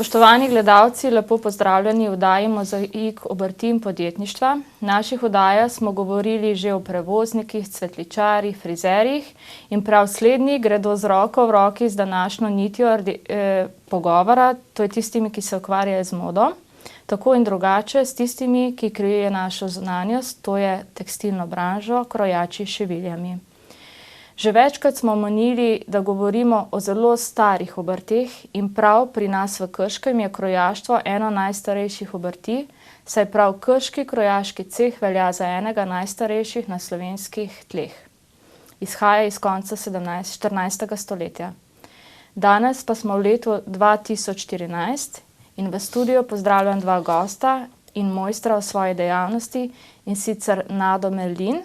Spoštovani gledalci, lepo pozdravljeni v oddaji Mozaik obrti in podjetništva. V naših oddajah smo govorili že o prevoznikih, cvetličarjih, frizerjih in prav slednji gredo z roko v roki z današnjo nitjo pogovora, to je tistimi, ki se ukvarjajo z modo, tako in drugače s tistimi, ki krijejo našo zunanjost, to je tekstilno branžo, krojači s šiviljami. Že večkrat smo omenili, da govorimo o zelo starih obrteh in prav pri nas v Krškem je krojaštvo eno najstarejših obrti, saj prav krški krojaški ceh velja za enega najstarejših na slovenskih tleh. Izhaja iz konca 14. stoletja. Danes pa smo v letu 2014 in v studiu pozdravljam dva gosta in mojstra v svoji dejavnosti, in sicer Nado Merlin,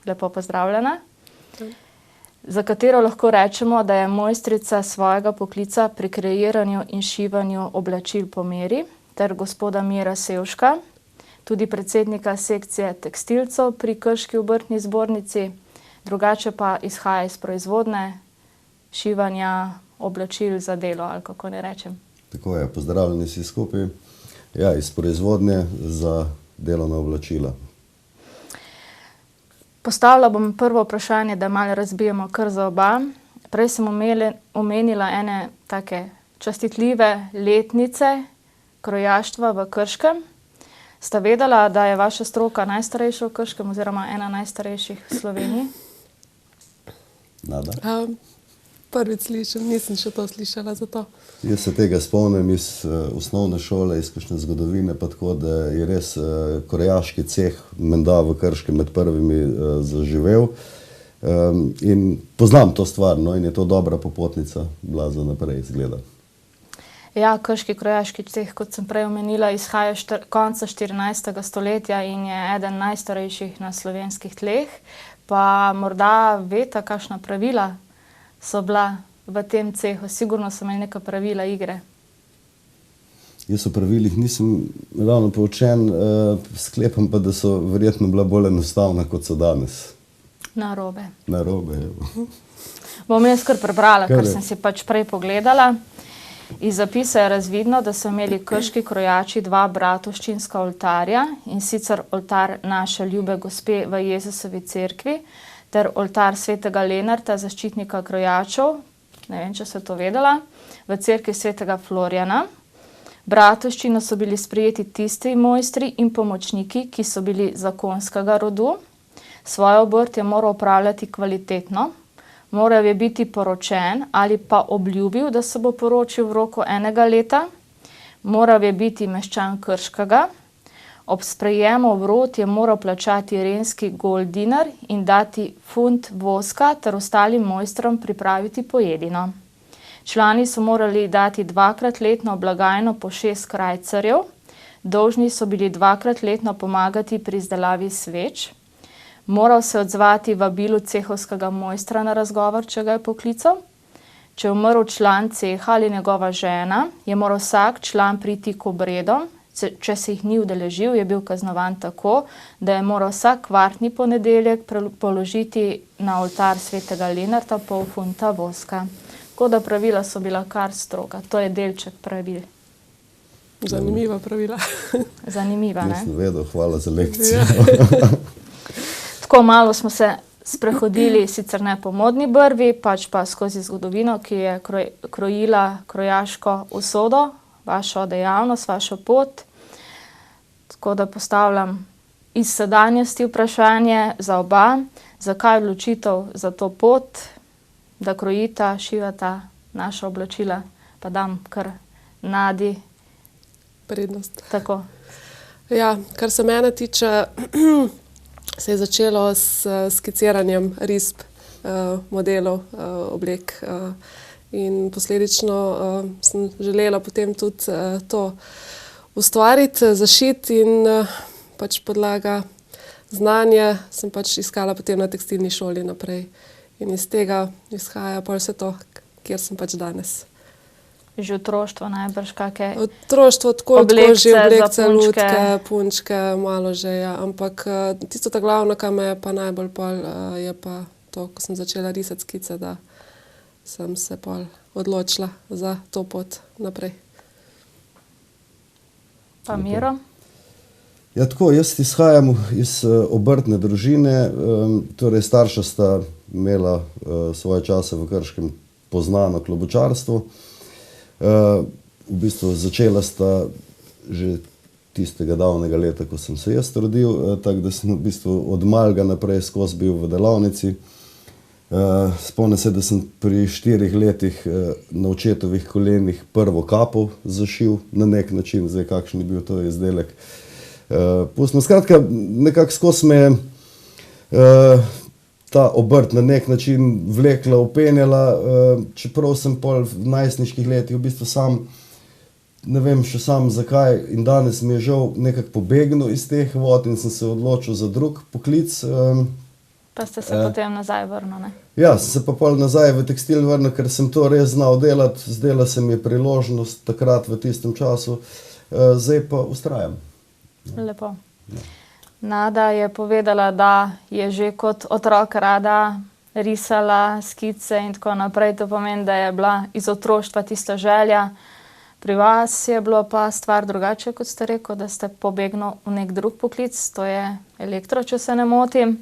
lepo pozdravljena, za katero lahko rečemo, da je mojstrica svojega poklica pri kreiranju in šivanju oblačil po meri, ter gospoda Mira Sevška, tudi predsednika sekcije tekstilcev pri Krški obrtni zbornici, drugače pa izhaja iz proizvodne šivanja oblačil za delo, ali kako ne rečem. Tako je, pozdravljeni vsi skupaj. Ja, iz proizvodnje za delovna oblačila. Postavila bom prvo vprašanje, da malo razbijemo kar za oba. Prej sem omenila ene take častitljive letnice krojaštva v Krškem. Sta vedela, da je vaša stroka najstarejša v Krškem oziroma ena najstarejših v Sloveniji? Nada? Prvič slišim, nisem še to slišala za to. Jaz se tega spomnim iz osnovne šole, iz kakšne zgodovine, pa tako, da je res krojaški ceh menda v Krškem med prvimi zaživel. In poznam to stvar, no, in je to dobra popotnica bila za naprej, izgleda. Ja, krški krojaški ceh, kot sem prej omenila, izhaja konca 14. stoletja in je eden najstarejših na slovenskih tleh. Pa morda veste, kakšna pravila so bila v tem cehu? Sigurno so imeli neka pravila igre. Jaz o pravilih nisem ravno poučen, sklepam pa, da so verjetno bila bolj enostavna, kot so danes. Narobe. Narobe, evo. Bom jaz kar prebrala, ker sem si pač prej pogledala. Iz zapisa je razvidno, da so imeli krški krojači dva bratovščinska oltarja, in sicer oltar naše ljube gospe v Jezusovi cerkvi ter oltar svetega Lenarta, zaščitnika krojačev, ne vem, če ste to vedela, v cerkvi svetega Florjana. Bratovščino so bili sprejeti tisti mojstri in pomočniki, ki so bili zakonskega rodu. Svojo obrt je moral upravljati kvalitetno, moral je biti poročen ali pa obljubil, da se bo poročil v roku enega leta, moral je biti meščan Krškega, ob sprejemu v rod je moral plačati renski gold dinar in dati funt voska ter ostalim mojstrom pripraviti pojedino. Člani so morali dati dvakrat letno blagajno po 6 krajcarjev, dolžni so bili dvakrat letno pomagati pri izdelavi sveč, moral se odzvati vabilu cehovskega mojstra na razgovor, če ga je poklical. Če je umrl član ceha ali njegova žena, je moral vsak član priti k obredom. Če se jih ni udeležil, je bil kaznovan tako, da je moral vsak kvartni ponedeljek položiti na oltar svetega Lenarta pol funta voska. Tako da pravila so bila kar stroga. To je delček pravil. Zanimiva pravila. Zanimiva, ne? Nisem vedel, hvala za lekcijo. Ja. Tako malo smo se sprehodili, sicer ne po modni brvi, pač pa skozi zgodovino, ki je krojila krojaško usodo, vašo dejavnost, vašo pot. Tako da postavljam iz sedanjosti vprašanje za oba. Zakaj odločitev za to pot, da krojita, šivata naša oblačila? Pa dam kar Nadi. Prednost. Tako. Ja, kar se mene tiče, se je začelo s skiciranjem risb modelov oblek. In posledično sem želela potem tudi to ustvariti, zašiti in pač podlaga znanja sem pač iskala potem na tekstilni šoli naprej. In iz tega izhaja pol vse to, kjer sem pač danes. Že otroštvo najbrž kake otroštvo, tako že oblekce, lutke, punčke, malo že, ja. Ampak tisto ta glavno, kar me je pa najbolj pol, je pa to, ko sem začela risati skice, da sem se pol odločila za to pot naprej. Pa Miro? Ja, tako, jaz izhajam iz obrtne družine, torej starša sta imela svoje čase v Krškem poznano klobučarstvo. V bistvu začela sta že tistega davnega leta, ko sem se jaz rodil, tako da sem v bistvu od malega naprej skozi bil v delavnici. Spomnim se, da sem pri 4 letih na očetovih kolenih prvo kapo zašil na nek način, zdaj kakšen je bil to izdelek. Pustno, skratka, nekako skozi me ta obrt na nek način vlekla, upenjala, čeprav sem pol v najstniških letih v bistvu sam, ne vem še sam zakaj, in danes mi je žal nekako pobegnil iz teh vod in sem se odločil za drug poklic. Pa ste se potem nazaj vrnil, ne? Ja, sem se pa pol nazaj v tekstil vrnil, ker sem to res znal delati, zdela se mi je priložnost takrat v tistem času, zdaj pa vztrajam. Lepo. Nada je povedala, da je že kot otrok rada risala skice in tako naprej. To pomeni, da je bila iz otroštva tista želja. Pri vas je bilo pa stvar drugače, kot ste rekel, da ste pobegnil v nek drug poklic, to je elektro, če se ne motim.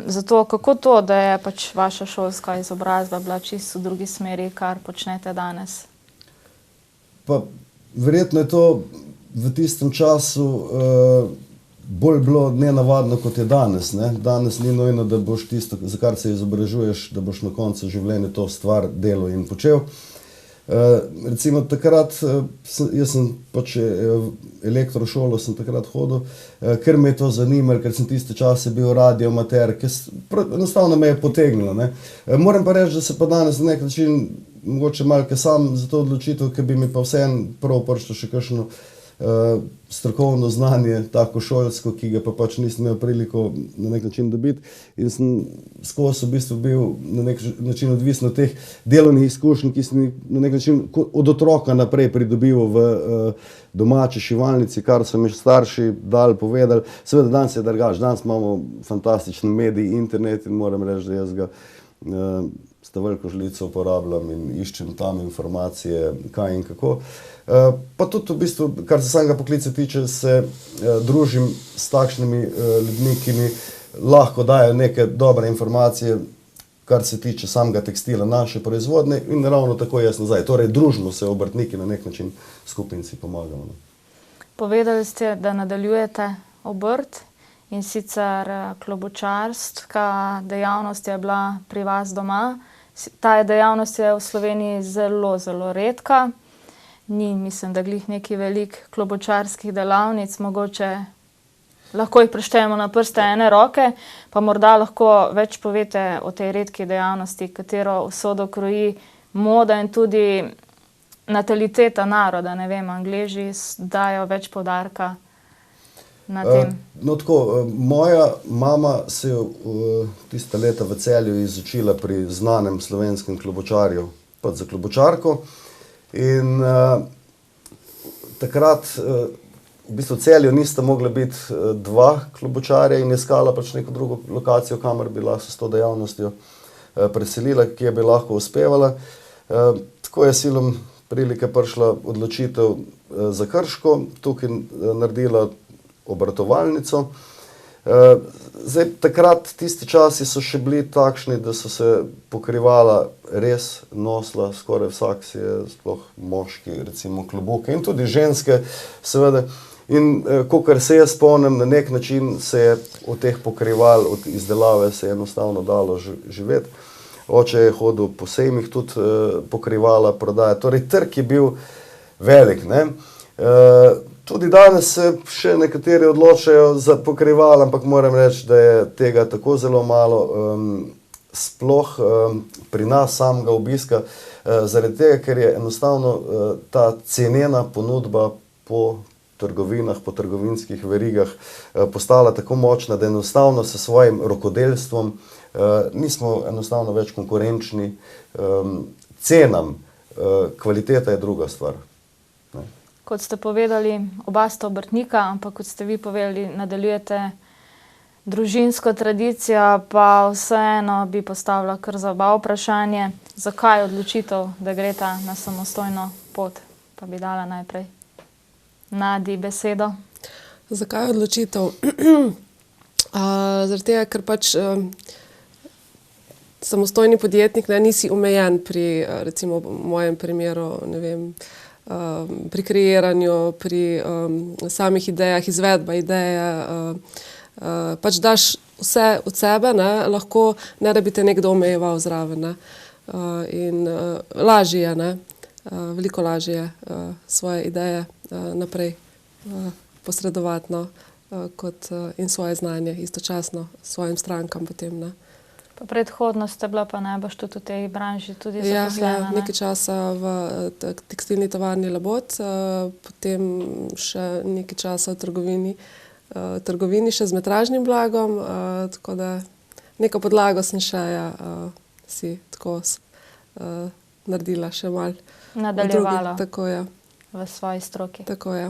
Zato kako to, da je pač vaša šolska izobrazba bila čisto v drugi smeri, kar počnete danes? Pa verjetno je to v tistem času bolj bilo nenavadno, kot je danes. Ne? Danes ni nujno, da boš tisto, za kar se izobražuješ, da boš na koncu življenja to stvar delal in počel. Recimo takrat, jaz sem pač elektrošolo sem takrat hodil, ker me je to zanimalo, ker sem tiste čase bil radioamater, enostavno me je potegnilo. Ne? Moram pa reči, da se pa danes na nek način mogoče malce sam za to odločitev, ker bi mi pa vseeno prav prišlo še kakšno strokovno znanje, tako šolsko, ki ga pa pač nisem imel priliko na nek način dobiti. In sem skozi v bistvu bil na nek način odvisen od teh delovnih izkušenj, ki sem na nek način od otroka naprej pridobival v domači šivalnici, kar so mi starši dali povedali. Seveda danes je drugače, danes imamo fantastičen medij, internet in moram reči, da jaz ga s ta veliko žlico uporabljam in iščem tam informacije, kaj in kako. Pa tudi v bistvu, kar se samega poklica tiče, se družim s takšnimi ljudmi, ki mi lahko dajo neke dobre informacije, kar se tiče samega tekstila, naše proizvodne in ravno tako jaz nazaj. Torej, družimo se obrtniki na nek način, skupaj in si pomagamo. Povedali ste, da nadaljujete obrt in sicer klobučarska dejavnost je bila pri vas doma. Ta dejavnost je v Sloveniji zelo, zelo redka. Ni, mislim, da glih neki velik klobučarskih delavnic, mogoče lahko jih preštejemo na prste ene roke, pa morda lahko več povete o tej redki dejavnosti, katero usodo kroji moda in tudi nataliteta naroda. Ne vem, Angleži dajo več poudarka na tem. No tako, moja mama se je tista leta v Celju izučila pri znanem slovenskem klobučarju, pa za klobučarko. In takrat v bistvu v Celju nista mogla biti dva klobučarja in iskala pač neko drugo lokacijo, kamor bi lahko s to dejavnostjo preselila, ki bi lahko uspevala. Tako je silom prilike prišla odločitev za Krško, tukaj naredila obratovalnico. Zdaj, takrat tisti časi so še bili takšni, da so se pokrivala res nosla, skoraj vsak si je, sploh moški, recimo klobuke in tudi ženske, seveda. In kakor se jaz spomnim, na nek način se je od teh pokrival, od izdelave se je enostavno dalo živeti. Oče je hodil po sejmih tudi pokrivala, prodaja. Torej, trg je bil velik, ne. Tudi danes se še nekateri odločajo za pokrival, ampak moram reči, da je tega tako zelo malo, sploh pri nas samega obiska, zaradi tega, ker je enostavno ta cenena ponudba po trgovinah, po trgovinskih verigah postala tako močna, da enostavno s svojim rokodelstvom nismo enostavno več konkurenčni cenam. Kvaliteta je druga stvar. Kot ste povedali, oba sta obrtnika, ampak kot ste vi povedali, nadaljujete družinsko tradicijo, pa vseeno bi postavila kar za oba vprašanje. Zakaj odločitev, da gresta na samostojno pot? Pa bi dala najprej. Nadi besedo. Zakaj odločitev? Zaradi tega, ker pač samostojni podjetnik, ne, nisi omejen pri, recimo v mojem primeru, ne vem, pri kreiranju, pri samih idejah, izvedba ideje, pač daš vse od sebe, ne, lahko ne da bi te nekdo omejeval zraven, ne. In lažje je, ne, veliko lažje je svoje ideje naprej posredovati, no, kot in svoje znanje istočasno svojim strankam potem, ne. Pa predhodno ste bila pa najbrž tudi v tej branži tudi zaposlena, Ja, nekaj časa v tekstilni tovarni Labot, potem še nekaj časa v trgovini še z metražnim blagom, tako da neko podlago sem še si tako naredila še malo. nadaljevala Tako je, v svoji stroki. tako je.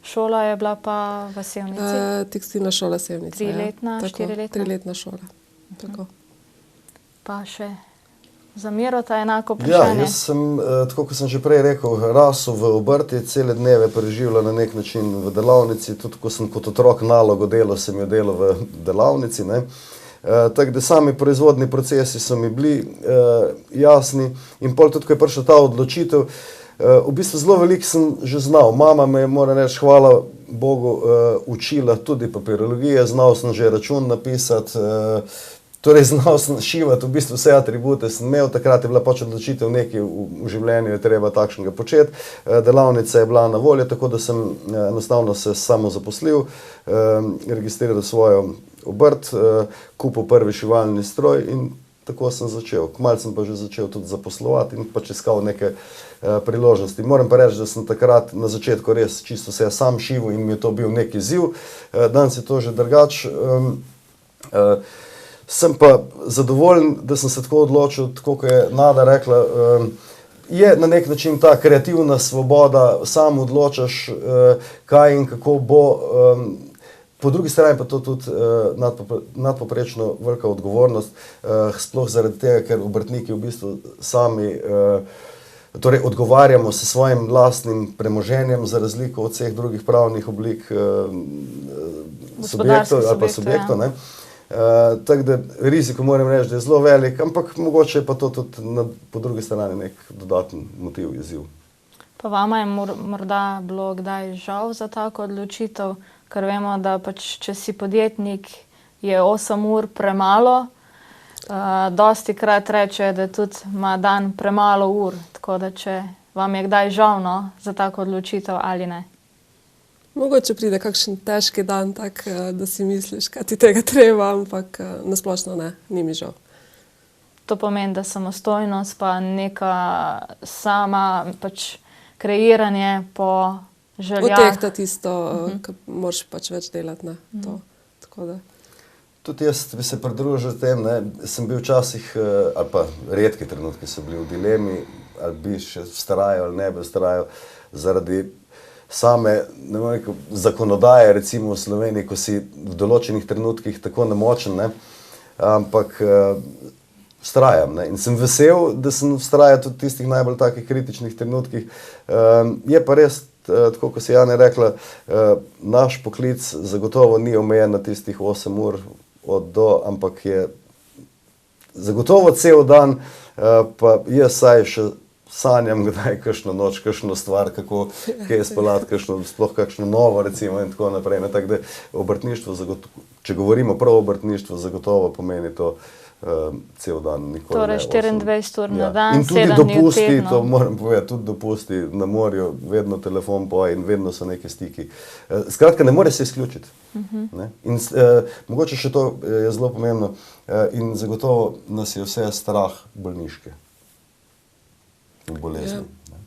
Šola je bila pa v Sevnici? Tekstilna šola Sevnica. Triletna, ja. Tako, 4-letna? 3-letna šola. Tako. Pa še za Mirota enako Ja, vprašanje. jaz sem, tako kot sem že prej rekel, rasel v obrti, cele dneve preživljal na nek način v delavnici, tudi ko sem kot otrok nalogo delal, sem jo delal v delavnici, ne. Tako da sami proizvodni procesi so mi bili jasni in pol tudi, ko je prišla ta odločitev, v bistvu zelo veliko sem že znal. Mama me je, moram reči, hvala Bogu, učila tudi papirologije, znal sem že račun napisati, torej znal sem šivati, v bistvu vse atribute sem imel, takrat je bila pač odločitev nekaj v življenju, je treba takšnega početi. Delavnica je bila na voljo, tako da sem enostavno se samo zaposlil, registriral svojo obrt, kupil prvi šivalni stroj in tako sem začel. Kmalu sem pa že začel tudi zaposlovati in pač iskal neke priložnosti. Moram pa reči, da sem takrat na začetku res čisto se sam šivil in mi je to bil neki izziv. Danes je to že drugače. Sem pa zadovoljen, da sem se tako odločil, tako kot je Nada rekla, je na nek način ta kreativna svoboda, sam odločaš, kaj in kako bo. Po drugi strani pa to tudi nadpoprečno velika odgovornost, sploh zaradi tega, ker obrtniki v bistvu sami torej odgovarjamo s svojim lastnim premoženjem za razliko od vseh drugih pravnih oblik subjektov ali pa subjektov, ne. Tako da riziko moram reči, da je zelo velik, ampak mogoče je pa to tudi po drugi strani nek dodaten motiv, izziv. Pa vama je morda bilo kdaj žal za tako odločitev, ker vemo, da pač, če si podjetnik, je 8 ur premalo. Dostikrat rečejo, da tudi ima dan premalo ur, tako da če vam je kdaj žal, no, za tako odločitev ali ne. Mogoče pride kakšen težki dan, tak, da si misliš, kaj ti tega treba, ampak nasplošno ne, ni mi žal. To pomeni, da samostojnost pa neka sama pač kreiranje po željah. Odtehta tisto, ko moraš pač več delati, ne, to, tako da. Tudi jaz bi se pridružil tem, ne, sem bil včasih, ali pa redki trenutki so bili v dilemi, ali bi še vztrajal ali ne bi vztrajal, zaradi same, ne vem, rekel, zakonodaje, recimo v Sloveniji, ko si v določenih trenutkih tako nemočen, ne, ampak vztrajam, ne, in sem vesel, da sem vztrajal tudi v tistih najbolj takih kritičnih trenutkih. Je pa res, tako kot si Janja rekla, naš poklic zagotovo ni omejen na tistih 8 ur od do, ampak je zagotovo cel dan, pa jaz saj še sanjam kdaj kakšno noč, kakšno stvar, kako kaj speljati, sploh kakšno novo recimo in tako naprej. Tako da obrtništvo, če govorimo prav o obrtništvu, zagotovo pomeni to cel dan. Torej 24 ur na dan, in tudi 7 dni v dopusti, tednu. to moram povedati, tudi dopusti na morju, vedno telefon poje in vedno so neki stiki. Skratka, ne more se izključiti. Ne? In mogoče še to je zelo pomembno in zagotovo nas je vse strah bolniške. V bolezni. Ja.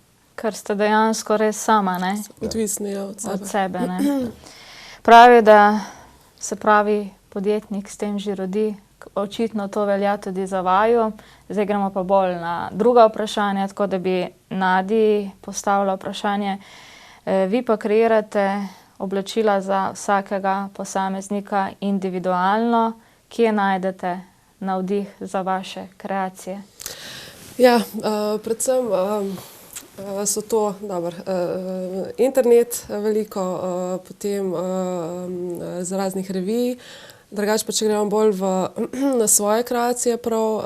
Ker ste dejansko res sama, ne? Odvisni je od sebe. Od sebe, ne. Pravi, da se pravi podjetnik s tem že rodi, očitno to velja tudi za vaju. Zdaj gremo pa bolj na druga vprašanja, tako da bi Nadi postavila vprašanje. Vi pa kreirate oblačila za vsakega posameznika individualno. Kje najdete navdih za vaše kreacije? Ja, predvsem So to, internet veliko, potem z raznih revij. Drugače pa, če gremo bolj na svoje kreacije prav,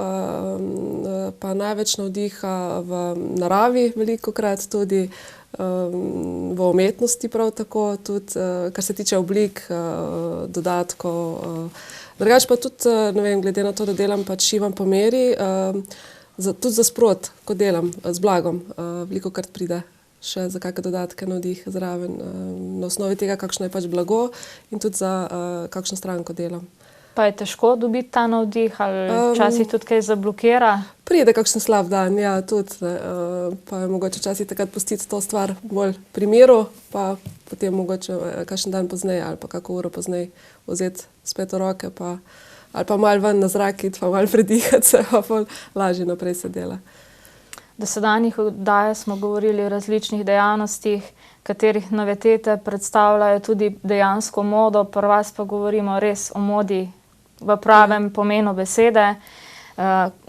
pa največ navdiha v naravi velikokrat tudi, v umetnosti prav tako, tudi kar se tiče oblik, dodatkov. Drugače pa tudi, ne vem, glede na to, da delam pač šivam po meri, tudi za sprot, ko delam z blagom, velikokrat pride še za kakšne dodatke navdih zraven, na osnovi tega, kakšno je pač blago in tudi za kakšno stranko delam. Pa je težko dobiti ta navdih ali včasih tudi kaj zablokira? Pride kakšen slab dan, ja, tudi. Pa je mogoče včasih takrat pustiti to stvar bolj pri miru, pa potem mogoče kakšen dan pozneje ali pa kako uro pozneje vzeti spet v roke, ali pa malo ven na zrak iti, pa malo predihati se, pa lažje naprej se dela. Do sedanjih oddaj smo govorili o različnih dejavnostih, katerih novitete predstavljajo tudi dejansko modo, pri vas pa govorimo res o modi v pravem pomenu besede.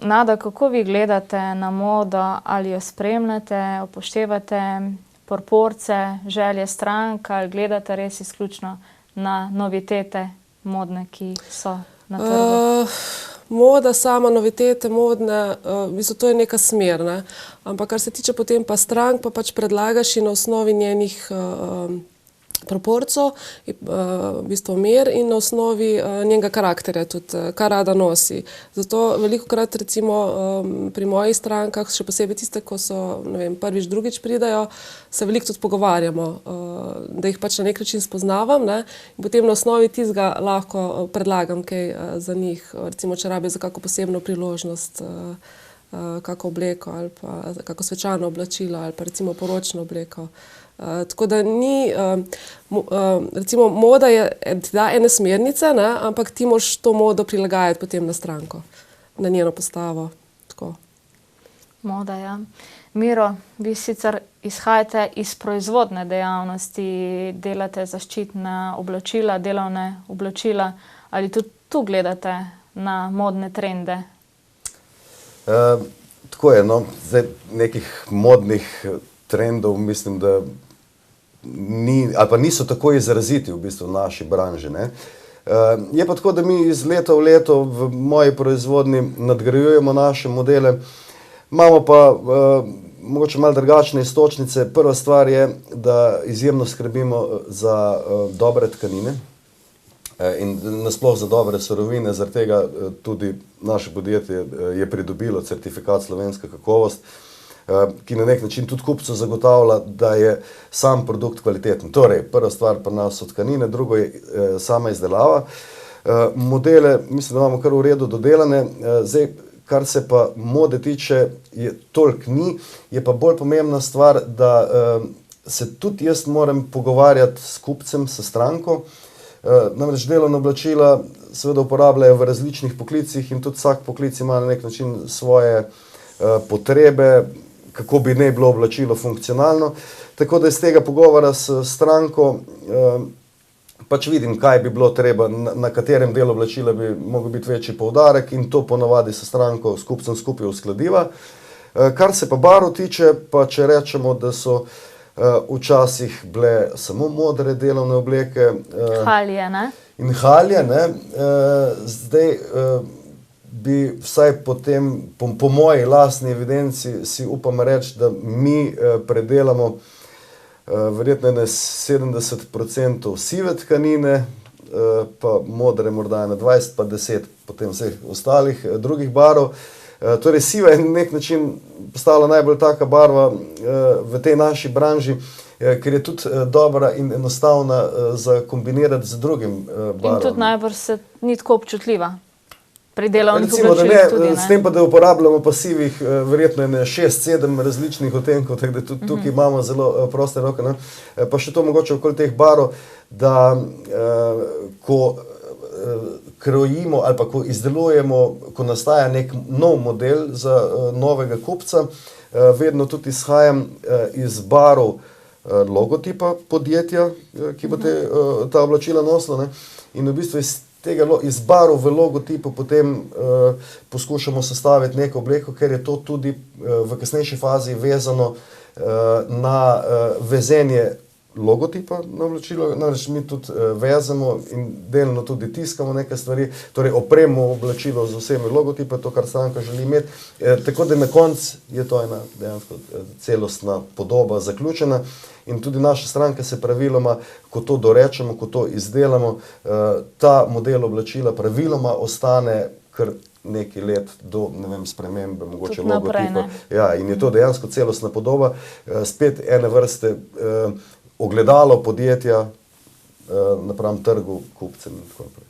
Nada, kako vi gledate na modo, ali jo spremljate, upoštevate proporce, želje strank, ali gledate res izključno na novitete modne, ki so na trgu? Moda sama, novitete modne, v bistvu to je neka smer, ne? Ampak kar se tiče potem pa strank, pa pač predlagaš in na osnovi njenih proporcev, v bistvu mer in na osnovi njenega karakterja tudi, kar rada nosi. Zato velikokrat recimo pri mojih strankah, še posebej tiste, ko so, ne vem, prvič, drugič pridajo, se veliko tudi pogovarjamo, da jih pač na nek način spoznavam, ne? In potem na osnovi tistega lahko predlagam kaj za njih, recimo, če rabijo za kako posebno priložnost, kako obleko ali pa kako svečano oblačilo ali pa recimo poročno obleko. Tako da ni, recimo moda ti da ene smernice, ne, ampak ti moraš to modo prilagajati potem na stranko, na njeno postavo. Tako. Moda, ja. Miro, vi sicer izhajate iz proizvodne dejavnosti, delate zaščitna oblačila, delovne oblačila, ali tudi tu gledate na modne trende? Tako je, no. Zdaj nekih modnih trendov mislim, da ali pa niso tako izraziti v bistvu v naši branži, ne. Je pa tako, da mi iz leta v leto v moji proizvodnji nadgrajujemo naše modele, imamo pa mogoče malo drugačne iztočnice. Prva stvar je, da izjemno skrbimo za dobre tkanine in nasploh za dobre surovine, zaradi tega tudi naše podjetje je pridobilo certifikat slovenska kakovost, ki na nek način tudi kupcu zagotavlja, da je sam produkt kvaliteten. Torej, prva stvar pri nas so tkanine, drugo je sama izdelava. Modele, mislim, da imamo kar v redu dodelane. Zdaj, kar se pa mode tiče, toliko ni, je pa bolj pomembna stvar, da se tudi jaz moram pogovarjati s kupcem, s stranko. Namreč delovna oblačila seveda uporabljajo v različnih poklicih in tudi vsak poklic ima na nek način svoje potrebe, kako bi naj bilo oblačilo funkcionalno. Tako da iz tega pogovora s stranko pač vidim, kaj bi bilo treba, na katerem delu oblačila bi mogel biti večji poudarek in to ponavadi s stranko, s kupcem skupaj uskladiva. Kar se pa barv tiče, pa če rečemo, da so včasih bile samo modre delovne obleke. Halje, ne? In halje, ne. Zdaj bi vsaj potem, po moji lastni evidenci, si upam reči, da mi predelamo verjetno 70% sive tkanine, pa modre morda 20, pa 10 potem vseh ostalih drugih barv. Torej, siva je na nek način postala najbolj taka barva v tej naši branži, ker je tudi dobra in enostavna za kombinirati z drugim barvom. In tudi najbolj se ni tako občutljiva. Pri delovnih oblačilih tudi, ne? S tem pa, da uporabljamo pasivih verjetno 6-7 različnih odtenkov, tako da tudi tukaj imamo zelo proste roke, ne? Pa še to mogoče okoli teh barv, da ko krojimo ali pa ko izdelujemo, ko nastaja nek nov model za novega kupca, vedno tudi izhajam iz barv logotipa podjetja, ki bo ta oblačila nosilo, ne? In v bistvu iz iz barv v logotipu potem poskušamo sestaviti neko obleko, ker je to tudi v kasnejši fazi vezano na vezenje logotipa na oblačilo, namreč mi tudi vezemo in delno tudi tiskamo neke stvari, torej opremo oblačilo z vsemi logotipi, to, kar stranka želi imeti, tako da na koncu je to ena dejansko celostna podoba zaključena in tudi naša stranka se praviloma, ko to dorečemo, ko to izdelamo, ta model oblačila praviloma ostane kar nekaj let do, ne vem, spremembe, mogoče logotipa. Ja, in je to dejansko celostna podoba, spet ene vrste ogledalo podjetja napram trgu, kupcem in tako naprej.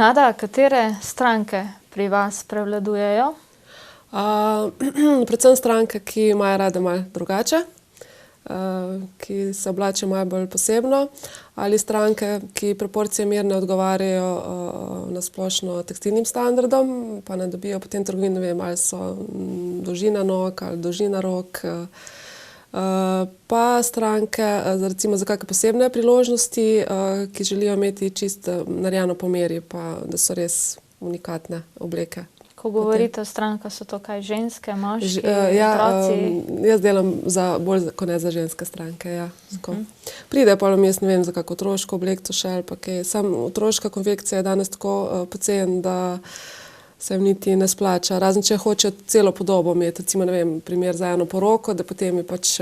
Nada, katere stranke pri vas prevladujejo? Predvsem stranke, ki imajo rade malo drugače, ki se oblačijo malo bolj posebno, ali stranke, ki proporcije mirne odgovarjajo na splošno tekstilnim standardom, pa ne dobijo potem trgovin, ne vem, ali so dolžina nog ali dolžina rok. Pa stranke, recimo za kakšne posebne priložnosti, ki želijo imeti čisto narejeno po meri, pa da so res unikatne obleke. Ko govorite o strankah, so to kaj ženske, moški, Ja, otroci? jaz delam bolj kot ne za ženske stranke, ja. Pride pa jaz ne vem, za kako otroško oblekco še ali pa kaj. Sam otroška konfekcija je danes tako poceni, da se jim niti ne splača. Razen če hoče celo podobo imeti, recimo, ne vem, primer za eno poroko, da potem je pač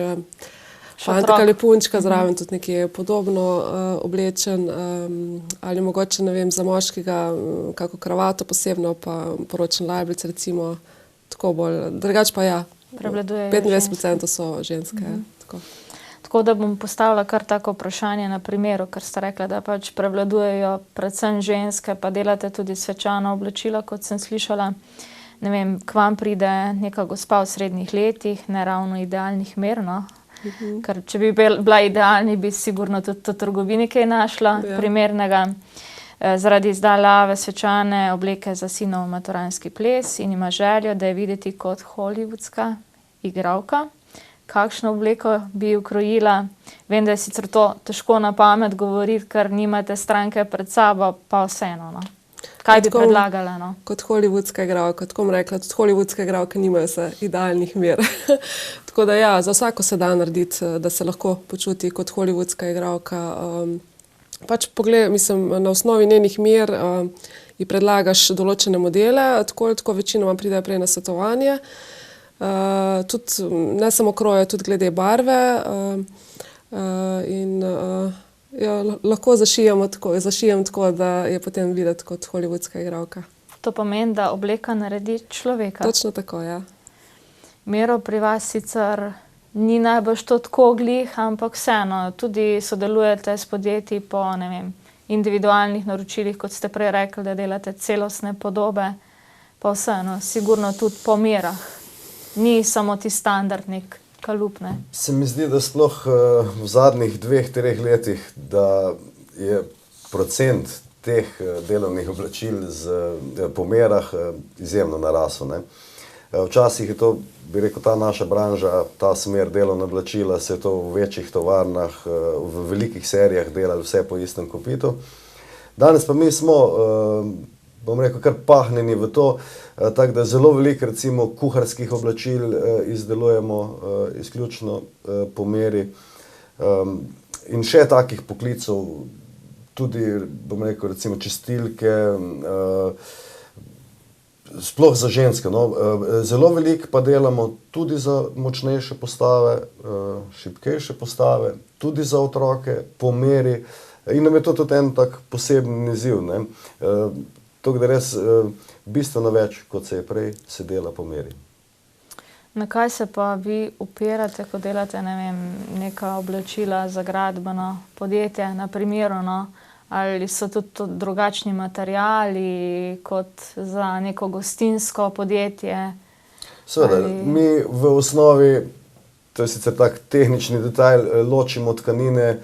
fantek ali punčka zraven tudi nekje podobno oblečen, ali mogoče, ne vem, za moškega kako kravato posebno, pa poročen lajblec, recimo, tako bolj. Drugače pa ja, Prevladujejo 25% so ženske. Tako. Tako da bom postavila kar tako vprašanje na primeru, ker ste rekla, da pač prevladujejo predvsem ženske, pa delate tudi svečana oblačila, kot sem slišala. Ne vem, k vam pride neka gospa v srednjih letih, ne ravno idealnih mer, no? Ker če bi bila idealni, bi sigurno tudi v trgovini kaj našla primernega. Zaradi izdelave svečane obleke za sinov maturanski ples in ima željo, da je videti kot hollywoodska igralka. Kakšno obleko bi ukrojila? Vem, da je sicer to težko na pamet govoriti, ker nimate stranke pred sabo, pa vseeno, no. Kaj bi predlagala, no? Kot hollywoodska igralka, tako bom rekla, tudi hollywoodske igralke nimajo se idealnih mer. Tako da ja, za vsako se da narediti, da se lahko počuti kot hollywoodska igralka. Pač pogled, mislim, na osnovi njenih mer ji predlagaš določene modele, tako večinoma pridejo prej na svetovanje. Tudi ne samo kroje, tudi glede barve in ja, lahko zašijem tako, da je potem videti kot hollywoodska igralka. To pomeni, da obleka naredi človeka. Točno tako, ja. Mero pri vas sicer ni najbolj to tako glih, ampak vseeno, tudi sodelujete s podjetji po, ne vem, individualnih naročilih, kot ste prej rekli, da delate celostne podobe, pa vseeno, sigurno tudi po merah. Ni samo ti standardnik kalup, ne? Se mi zdi, da sploh v zadnjih 2-3 letih, da je procent teh delovnih oblačil po merah izjemno narasel, ne. Včasih je to, bi rekel, ta naša branža, ta smer delovna oblačila, se je to v večjih tovarnah, v velikih serijah delali vse po istem kopitu. Danes pa mi smo, bom rekel, kar pahnjeni v to, tako da zelo veliko, recimo, kuharskih oblačil izdelujemo izključno po meri. In še takih poklicov, tudi, bom rekel, recimo čistilke, sploh za ženske, no. Zelo veliko pa delamo tudi za močnejše postave, šibkejše postave, tudi za otroke po meri. In nam je to tudi en tak poseben izziv, ne. Tako da res bistveno več, kot se je prej, se dela po meri. Na kaj se pa vi opirate, ko delate, ne vem, neka oblačila za gradbeno podjetje, na primeru, no? Ali so tudi to drugačni materiali kot za neko gostinsko podjetje? Seveda, mi v osnovi, to je sicer tak tehnični detajl, ločimo tkanine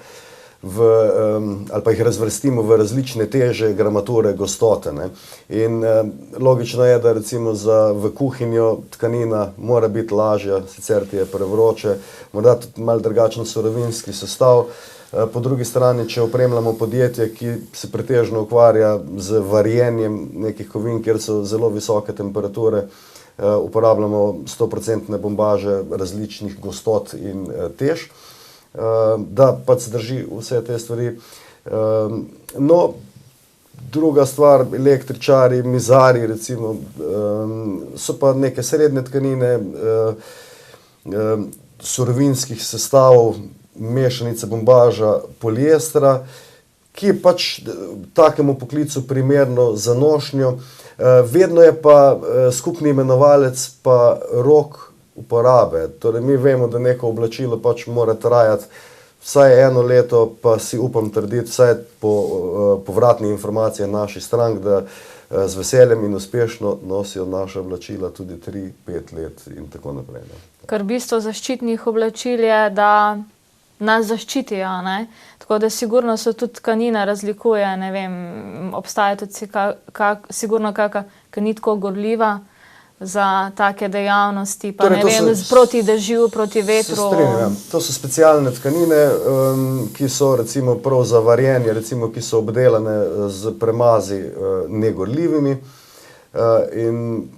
ali pa jih razvrstimo v različne teže, gramature, gostote, ne. In logično je, da recimo v kuhinjo tkanina mora biti lažja, sicer ti je prevroče, morda tudi malo drugačen surovinski sestav. Po drugi strani, če opremljamo podjetje, ki se pretežno ukvarja z varjenjem nekih kovin, kjer so zelo visoke temperature, uporabljamo 100% bombaže različnih gostot in tež, da pač drži vse te stvari. No, druga stvar, električari, mizari, recimo, so pa neke srednje tkanine, surovinskih sestavov, mešanica bombaža, poliestra, ki je pač takemu poklicu primerno za nošnjo. Vedno je pa skupni imenovalec pa rok uporabe. Torej, mi vemo, da neko oblačilo pač mora trajati vsaj 1 leto, pa si upam trditi, vsaj po povratnih informacijah naših strank, da z veseljem in uspešno nosijo naša oblačila tudi 3-5 let in tako naprej. Ker bistvo zaščitnih oblačil je, da nas zaščitijo, ne? Tako da sigurno se tudi tkanina razlikuje, ne vem, obstaja tudi sigurno kakšna, ki ni tako gorljiva, za take dejavnosti, pa Torej, ne to vem, se- proti dežju, proti Se vetru. strinjam, ja. To so specialne tkanine, ki so recimo prav za varjenje, recimo, ki so obdelane z premazi negorljivimi. In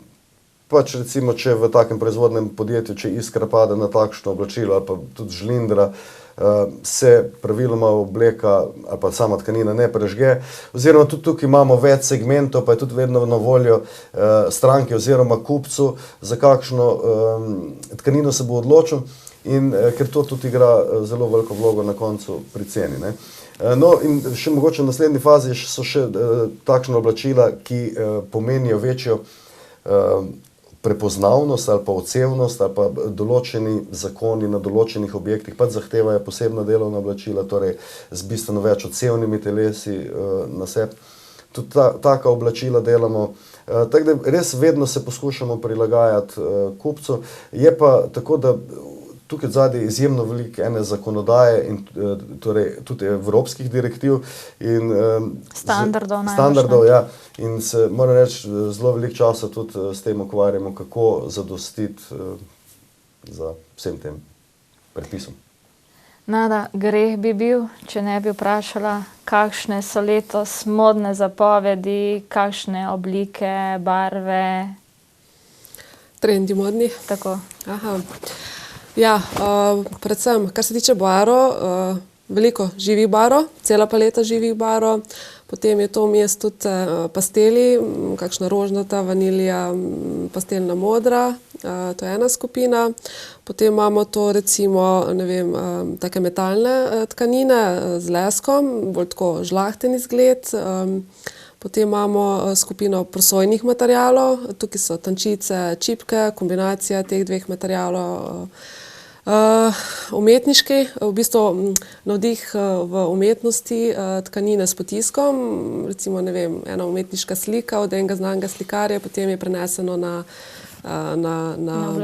pač recimo, če v takem proizvodnem podjetju, če iskra pade na takšno oblačilo ali pa tudi žlindra, se praviloma obleka ali pa sama tkanina ne prežge. Oziroma tudi tukaj imamo več segmentov, pa je tudi vedno na voljo stranke oziroma kupcu, za kakšno tkanino se bo odločil, in ker to tudi igra zelo veliko vlogo na koncu pri ceni, ne. No, in še mogoče v naslednji fazi so še takšna oblačila, ki pomenijo večjo prepoznavnost ali pa odsevnost, ali pa določeni zakoni na določenih objektih pač zahtevajo posebna delovna oblačila, torej z bistveno več odsevnimi telesi na sebi. Tudi taka oblačila delamo. Tako da res vedno se poskušamo prilagajati kupcu. Je pa tako, da tukaj zadaj je izjemno veliko ene zakonodaje in torej tudi evropskih direktiv in Standardov najbrž, standardov, ne? ja. In se, moram reči, zelo veliko časa tudi s tem ukvarjamo, kako zadostiti za vsem tem predpisom. Nada, greh bi bil, če ne bi vprašala, kakšne so letos modne zapovedi, kakšne oblike, barve, Trendi modni. tako. Aha. Ja, predvsem, kar se tiče barv, veliko živih barv, cela paleta živih barv, potem je to vmes tudi pasteli, kakšna rožnata, vanilija, pastelna modra, to je ena skupina. Potem imamo to recimo, ne vem, take metalne tkanine z leskom, bolj tako žlahten izgled. Potem imamo skupino prosojnih materialov, tukaj so tančice, čipke, kombinacija teh dveh materialov. Umetniški, v bistvu navdih v umetnosti, tkanine s potiskom, recimo, ne vem, ena umetniška slika od enega znanega slikarja, potem je preneseno na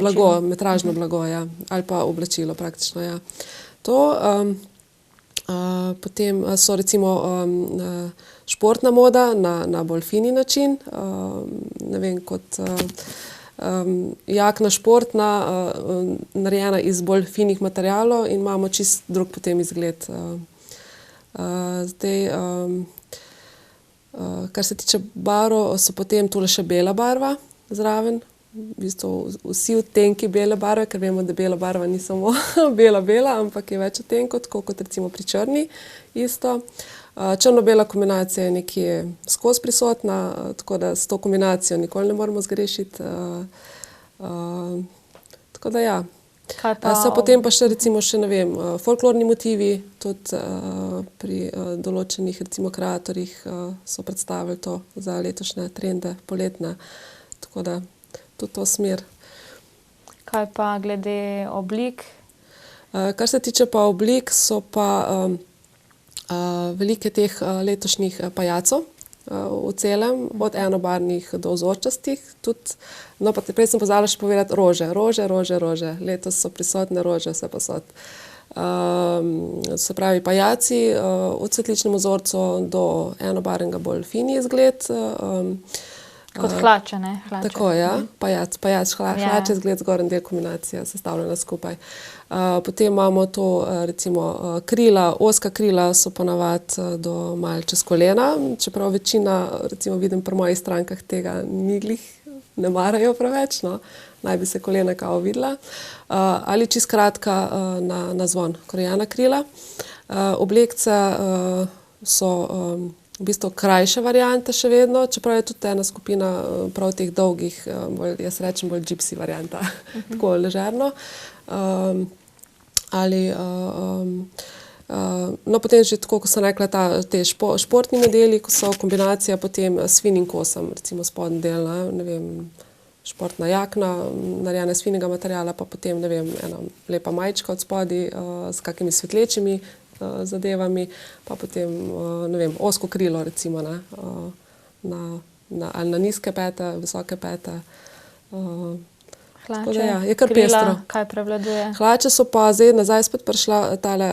blago, metražno blago, ja, ali pa oblačilo praktično, ja. To, potem so recimo športna moda na bolj fini način, ne vem, kot jakna športna, narejena iz bolj finih materialov in imamo čist drug potem izgled. Zdaj, kar se tiče barv, so potem tule še bela barva zraven, v bistvu vsi odtenki bele barve, ker vemo, da bela barva ni samo bela, ampak je več odtenkov, tako kot recimo pri črni isto. Črno-bela kombinacija je nekje skozi prisotna, tako da s to kombinacijo nikoli ne moremo zgrešiti. Tako da ja. Kaj pa So potem pa še recimo še, ne vem, folklorni motivi, tudi pri določenih recimo kreatorjih so predstavili to za letošnje trende poletne, tako da tudi to smer. Kaj pa glede oblik? Kar se tiče pa oblik, so pa velike teh letošnjih pajacov v celem, od enobarvnih do vzorčastih tudi. No, pa prej sem pozabila še povedati rože. Letos so prisotne rože vsepovsod. Se pravi pajaci od cvetličnem vzorcu do enobarvnega bolj fini izgled. Kot hlače, ne? Hlače. Tako, ja. Pajac, hlače, izgled, zgornji del, kombinacija sestavljena skupaj. Potem imamo to, recimo, krila, ozka krila so ponavadi do malo čez kolena, čeprav večina, recimo vidim pri mojih strankah, tega ni glih, ne marajo preveč, no. Naj bi se kolena kao videla. Ali čist kratka na zvon, krojena krila. Oblekce so v bistvu krajše variante še vedno, čeprav je tudi ena skupina prav teh dolgih, bolj, jaz rečem bolj gypsy varianta, tako ležerno. No, potem že tako, ko sem rekla, te športni modeli, ko so kombinacija potem s finim kosom, recimo spodnji del, ne vem, športna jakna, narejena iz finega materiala, pa potem, ne vem, ena lepa majčka od spodaj s kakimi svetlečimi zadevami, pa potem, ne vem, ozko krilo recimo, ne, ali na nizke pete, visoke pete. Hlače, da, ja, je kar krila, pestro. kaj prevladuje? Hlače so pa zdaj nazaj spet prišla tale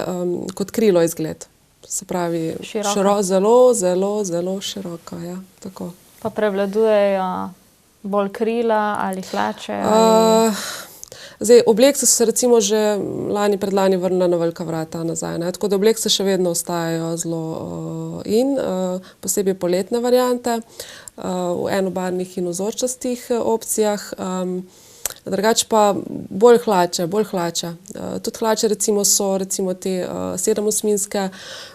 kot krilo izgled. Se pravi, Široka. zelo široka, ja, tako. Pa prevladujejo Bolj krila ali hlače? Zdaj, obleke so se recimo že lani, predlani vrnile na velika vrata nazaj, ne? Tako da obleke še vedno ostajajo zelo posebej poletne variante, v enobarvnih in vzorčastih opcijah. Drugače pa bolj hlače. Tudi hlače recimo so te 7-osminske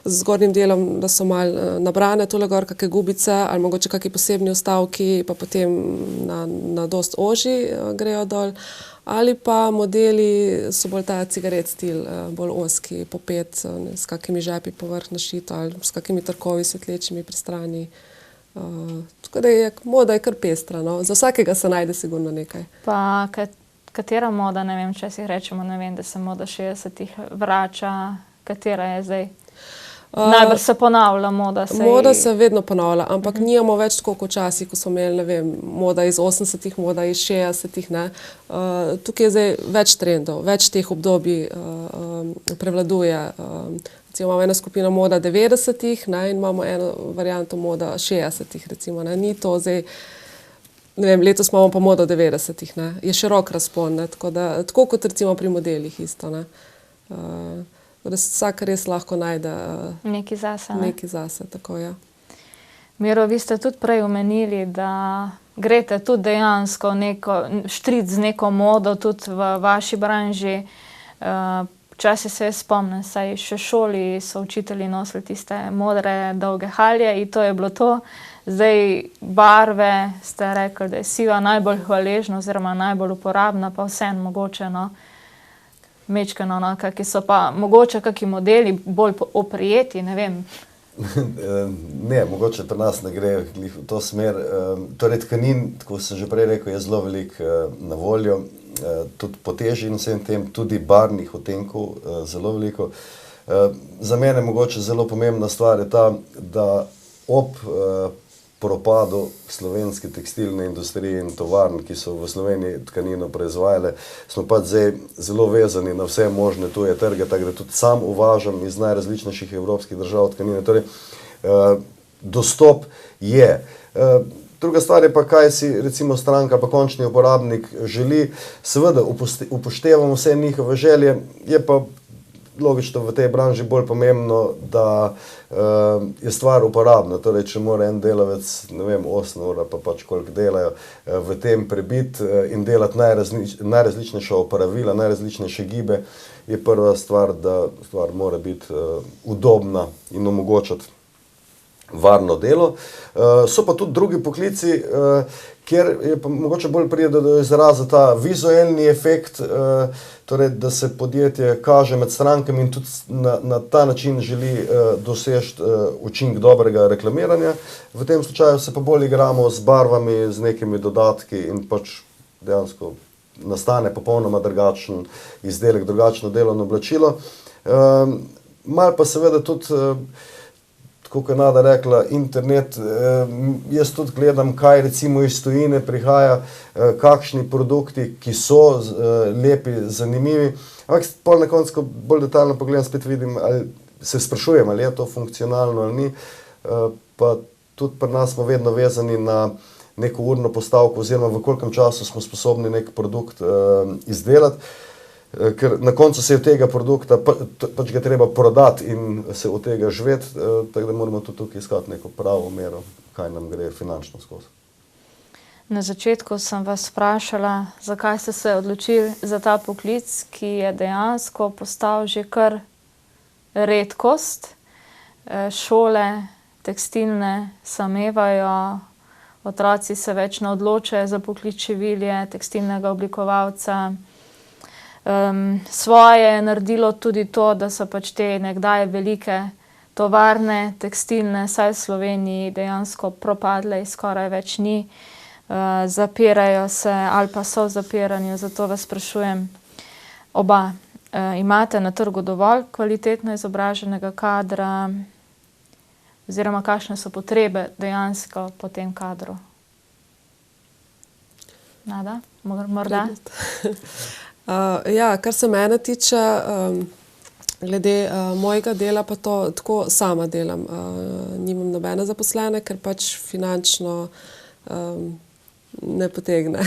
z zgornjim delom, da so malo nabrane, tole gor kakšne gubice ali mogoče kakšni posebni vstavki, pa potem na dost ožji grejo dol. Ali pa modeli so bolj ta cigaret stil, bolj ozki, popet, s kakimi žepi povrh našito ali s kakimi trkovi svetlečimi pri strani. Tako da moda je kar pestra, no. Za vsakega se najde sigurno nekaj. Pa katera moda, ne vem, če si rečemo, ne vem, da se moda 60-ih vrača, katera je zdaj? Najbrž se ponavlja moda. Moda se vedno ponavlja, ampak nimamo več tako kot včasih, ko smo imeli, ne vem, moda iz 80-ih, moda iz 60-ih, ne. Tukaj je zdaj več trendov, več teh obdobij prevladuje. Recimo imamo ena skupina moda 90-ih, ne, in imamo eno varianto moda 60-ih, recimo, ne. Ni to zdaj, ne vem, letos imamo pa modo 90-ih, ne. Je širok razpon, ne, tako kot recimo pri modelih isto, ne. Da vsak res lahko najde nekaj zase, ne? Nekaj zase, tako, ja. Miro, vi ste tudi prej omenili, da greste tudi dejansko štric z neko modo tudi v vaši branži. Včasih se spomnim, saj še v šoli so učitelji nosili tiste modre, dolge halje in to je bilo to. Zdaj barve ste rekli, da je siva najbolj hvaležna oziroma najbolj uporabna, pa vseeno mogoče, no, mečkano, no, kaki so pa mogoče kaki modeli bolj oprijeti, ne vem. Ne, mogoče pri nas ne gre v to smer. Torej tkanin, tako sem že prej rekel, je zelo veliko na voljo, tudi po teži in vsem tem, tudi barvnih odtenkov zelo veliko. Za mene mogoče zelo pomembna stvar je ta, da ob propadu slovenske tekstilne industrije in tovarn, ki so v Sloveniji tkanino proizvajale, smo pač zdaj zelo vezani na vse možne tuje trge, tako da tudi sam uvažam iz najrazličnejših evropskih držav tkanine. Torej, dostop je. Druga stvar je pa, kaj si recimo stranka pa končni uporabnik želi. Seveda upoštevamo vse njihove želje, je pa logično v tej branži bolj pomembno, da je stvar uporabna. Torej, če mora en delavec, ne vem, 8 ur pa pač koliko delajo, v tem prebiti in delati najrazličnejša opravila, najrazličnejše gibe, je prva stvar, da stvar mora biti udobna in omogočati varno delo. So pa tudi drugi poklici, kjer je pa mogoče bolj pride do izraza ta vizualni efekt, torej da se podjetje kaže med strankami in tudi na ta način želi doseči učinek dobrega reklamiranja. V tem slučaju se pa bolj igramo z barvami, z nekimi dodatki in pač dejansko nastane popolnoma drugačen izdelek, drugačno delovno oblačilo. Malo pa seveda tudi, kot je Nada rekla, internet, jaz tudi gledam, kaj recimo iz tujine prihaja, kakšni produkti, ki so lepi, zanimivi. Ampak pol na koncu, ko bolj detaljno pogledam, spet vidim, ali se sprašujem, ali je to funkcionalno ali ni. Pa tudi pri nas smo vedno vezani na neko urno postavko oziroma v kolikem času smo sposobni nek produkt izdelati. Ker na koncu se od tega produkta pač ga treba prodati in se od tega živeti, tako da moramo tudi tukaj iskati neko pravo mero, kaj nam gre finančno skozi. Na začetku sem vas vprašala, zakaj ste se odločili za ta poklic, ki je dejansko postal že kar redkost. Šole tekstilne samevajo, otroci se več ne odločajo za poklic šivilje, tekstilnega oblikovalca. Svoje je naredilo tudi to, da so pač te nekdaj velike tovarne tekstilne, saj v Sloveniji dejansko propadle in skoraj več ni. Zapirajo se ali pa so v zapiranju, zato vas sprašujem oba. Imate na trgu dovolj kvalitetno izobraženega kadra oziroma kakšne so potrebe dejansko po tem kadru? Nada? Morda? Ja, kar se mene tiče, glede mojega dela pa to tako sama delam. Nimam nobene zaposlene, ker pač finančno ne potegne.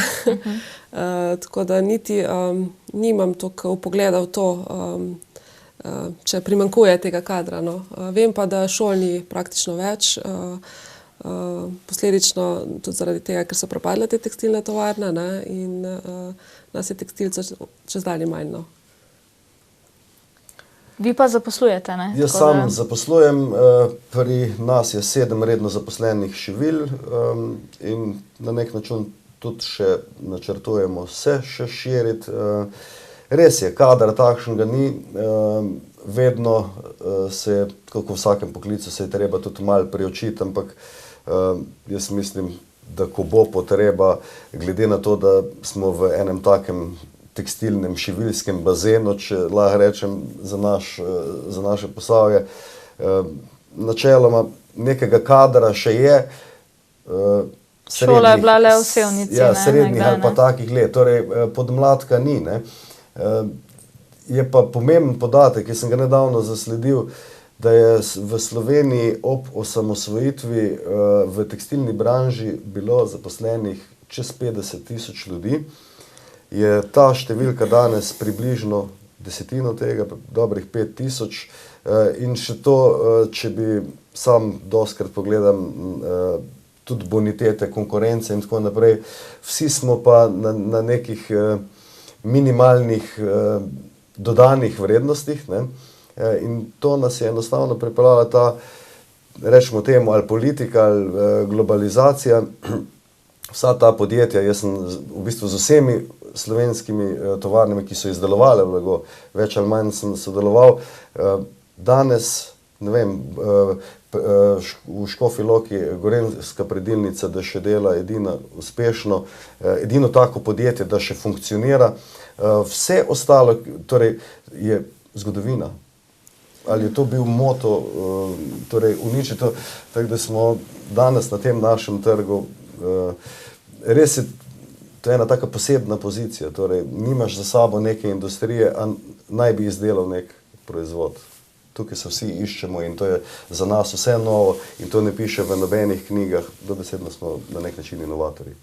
Tako da niti nimam toliko vpogleda v to, če primanjkuje tega kadra. No. Vem pa, da šol ni praktično več, posledično tudi zaradi tega, ker so propadle te tekstilne tovarne, ne, in nas je tekstilcev čez dalje manj. No. Vi pa zaposlujete, ne? Jaz sam zaposlujem, pri nas je 7 redno zaposlenih šivil in na nek način tudi še načrtujemo se še širiti. Res je, kadar takšnega ni, vedno se, kot v vsakem poklicu, se je treba tudi malo priočiti, ampak jaz mislim, da ko bo potreba, glede na to, da smo v enem takem tekstilnem šivilskem bazenu, če lahko rečem, za naše Posavje. Načeloma nekega kadra še je. Šola je bila le v Sevnici. Ja, srednjih ali pa takih let. Torej, podmladka ni. Ne. Je pa pomemben podatek, ki sem ga nedavno zasledil, da je v Sloveniji ob osamosvojitvi v tekstilni branži bilo zaposlenih čez 50.000 ljudi. Je ta številka danes približno desetino tega, dobrih 5.000, in še to, če bi sam dostikrat pogledam tudi bonitete, konkurence in tako naprej, vsi smo pa na nekih minimalnih dodanih vrednostih, ne? In to nas je enostavno pripeljala ta, rečemo temu, ali politika, ali globalizacija. Vsa ta podjetja, jaz sem v bistvu z vsemi slovenskimi tovarnami, ki so izdelovale blago, več ali manj sem sodeloval. Danes, ne vem, v Škofji Loki Gorenjska predilnica, da še dela edina uspešno, edino tako podjetje, da še funkcionira. Vse ostalo, torej, je zgodovina. Ali je to bil moto, torej uničiti to, tako da smo danes na tem našem trgu. Res je, to je ena taka posebna pozicija, torej nimaš za sabo neke industrije, a naj bi izdelal nek proizvod. Tukaj se vsi iščemo in to je za nas vse novo in to ne piše v nobenih knjigah, dobesedno smo na nek način inovatorji.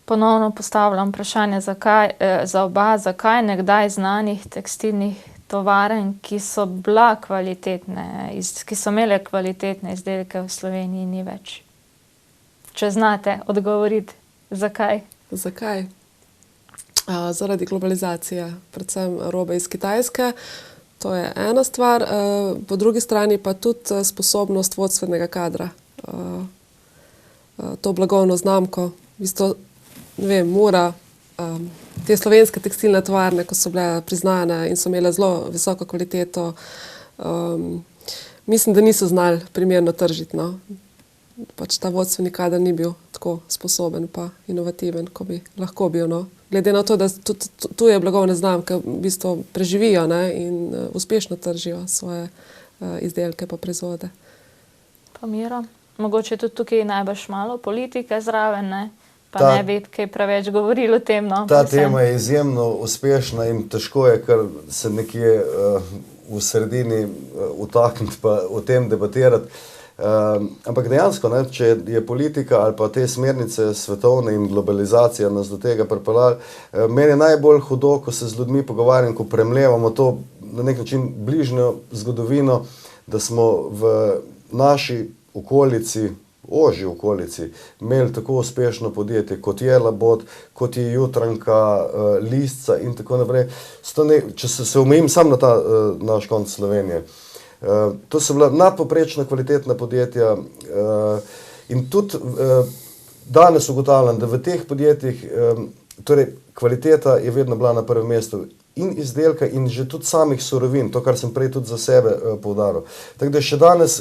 Ponovno postavljam vprašanje za oba, zakaj nekdaj znanih tekstilnih tovaren, ki so bila kvalitetne, ki so imele kvalitetne izdelke v Sloveniji, ni več. Če znate odgovoriti, zakaj? Zakaj? Zaradi globalizacije, predvsem robe iz Kitajske. To je ena stvar. Po drugi strani pa tudi sposobnost vodstvenega kadra. To blagovno znamko. V bistvu, ne vem, Mura, te slovenske tekstilne tovarne, ko so bile priznane in so imele zelo visoko kvaliteto, mislim, da niso znali primerno tržiti, no. Pač ta vodstveni kader ni bil tako sposoben pa inovativen, ko bi lahko bil, no. Glede na to, da tudi tuje blagovne znamke v bistvu preživijo, ne, in uspešno tržijo svoje izdelke pa proizvode. Pa Miro, mogoče tudi tukaj najbrž malo politike zraven, ne? Pa ne bi kaj preveč govorili o tem, no. Ta tema je izjemno uspešna in težko je, ker se nekje v sredini utakniti pa o tem debatirati. Ampak dejansko, ne, če je politika ali pa te smernice svetovne in globalizacija nas do tega pripeljali, meni je najbolj hudo, ko se z ljudmi pogovarjam, ko premlevamo to na nek način bližnjo zgodovino, da smo v naši okolici, ožji okolici, imeli tako uspešno podjetje, kot je Labot, kot je Jutranka, Lisca in tako naprej. Če se omejim sam na ta naš konc Slovenije, to so bila nadpoprečna kvalitetna podjetja in tudi danes ugotavljam, da v teh podjetjih, torej kvaliteta je vedno bila na prvem mestu in izdelka in že tudi samih surovin, to, kar sem prej tudi za sebe poudaril. Tako da še danes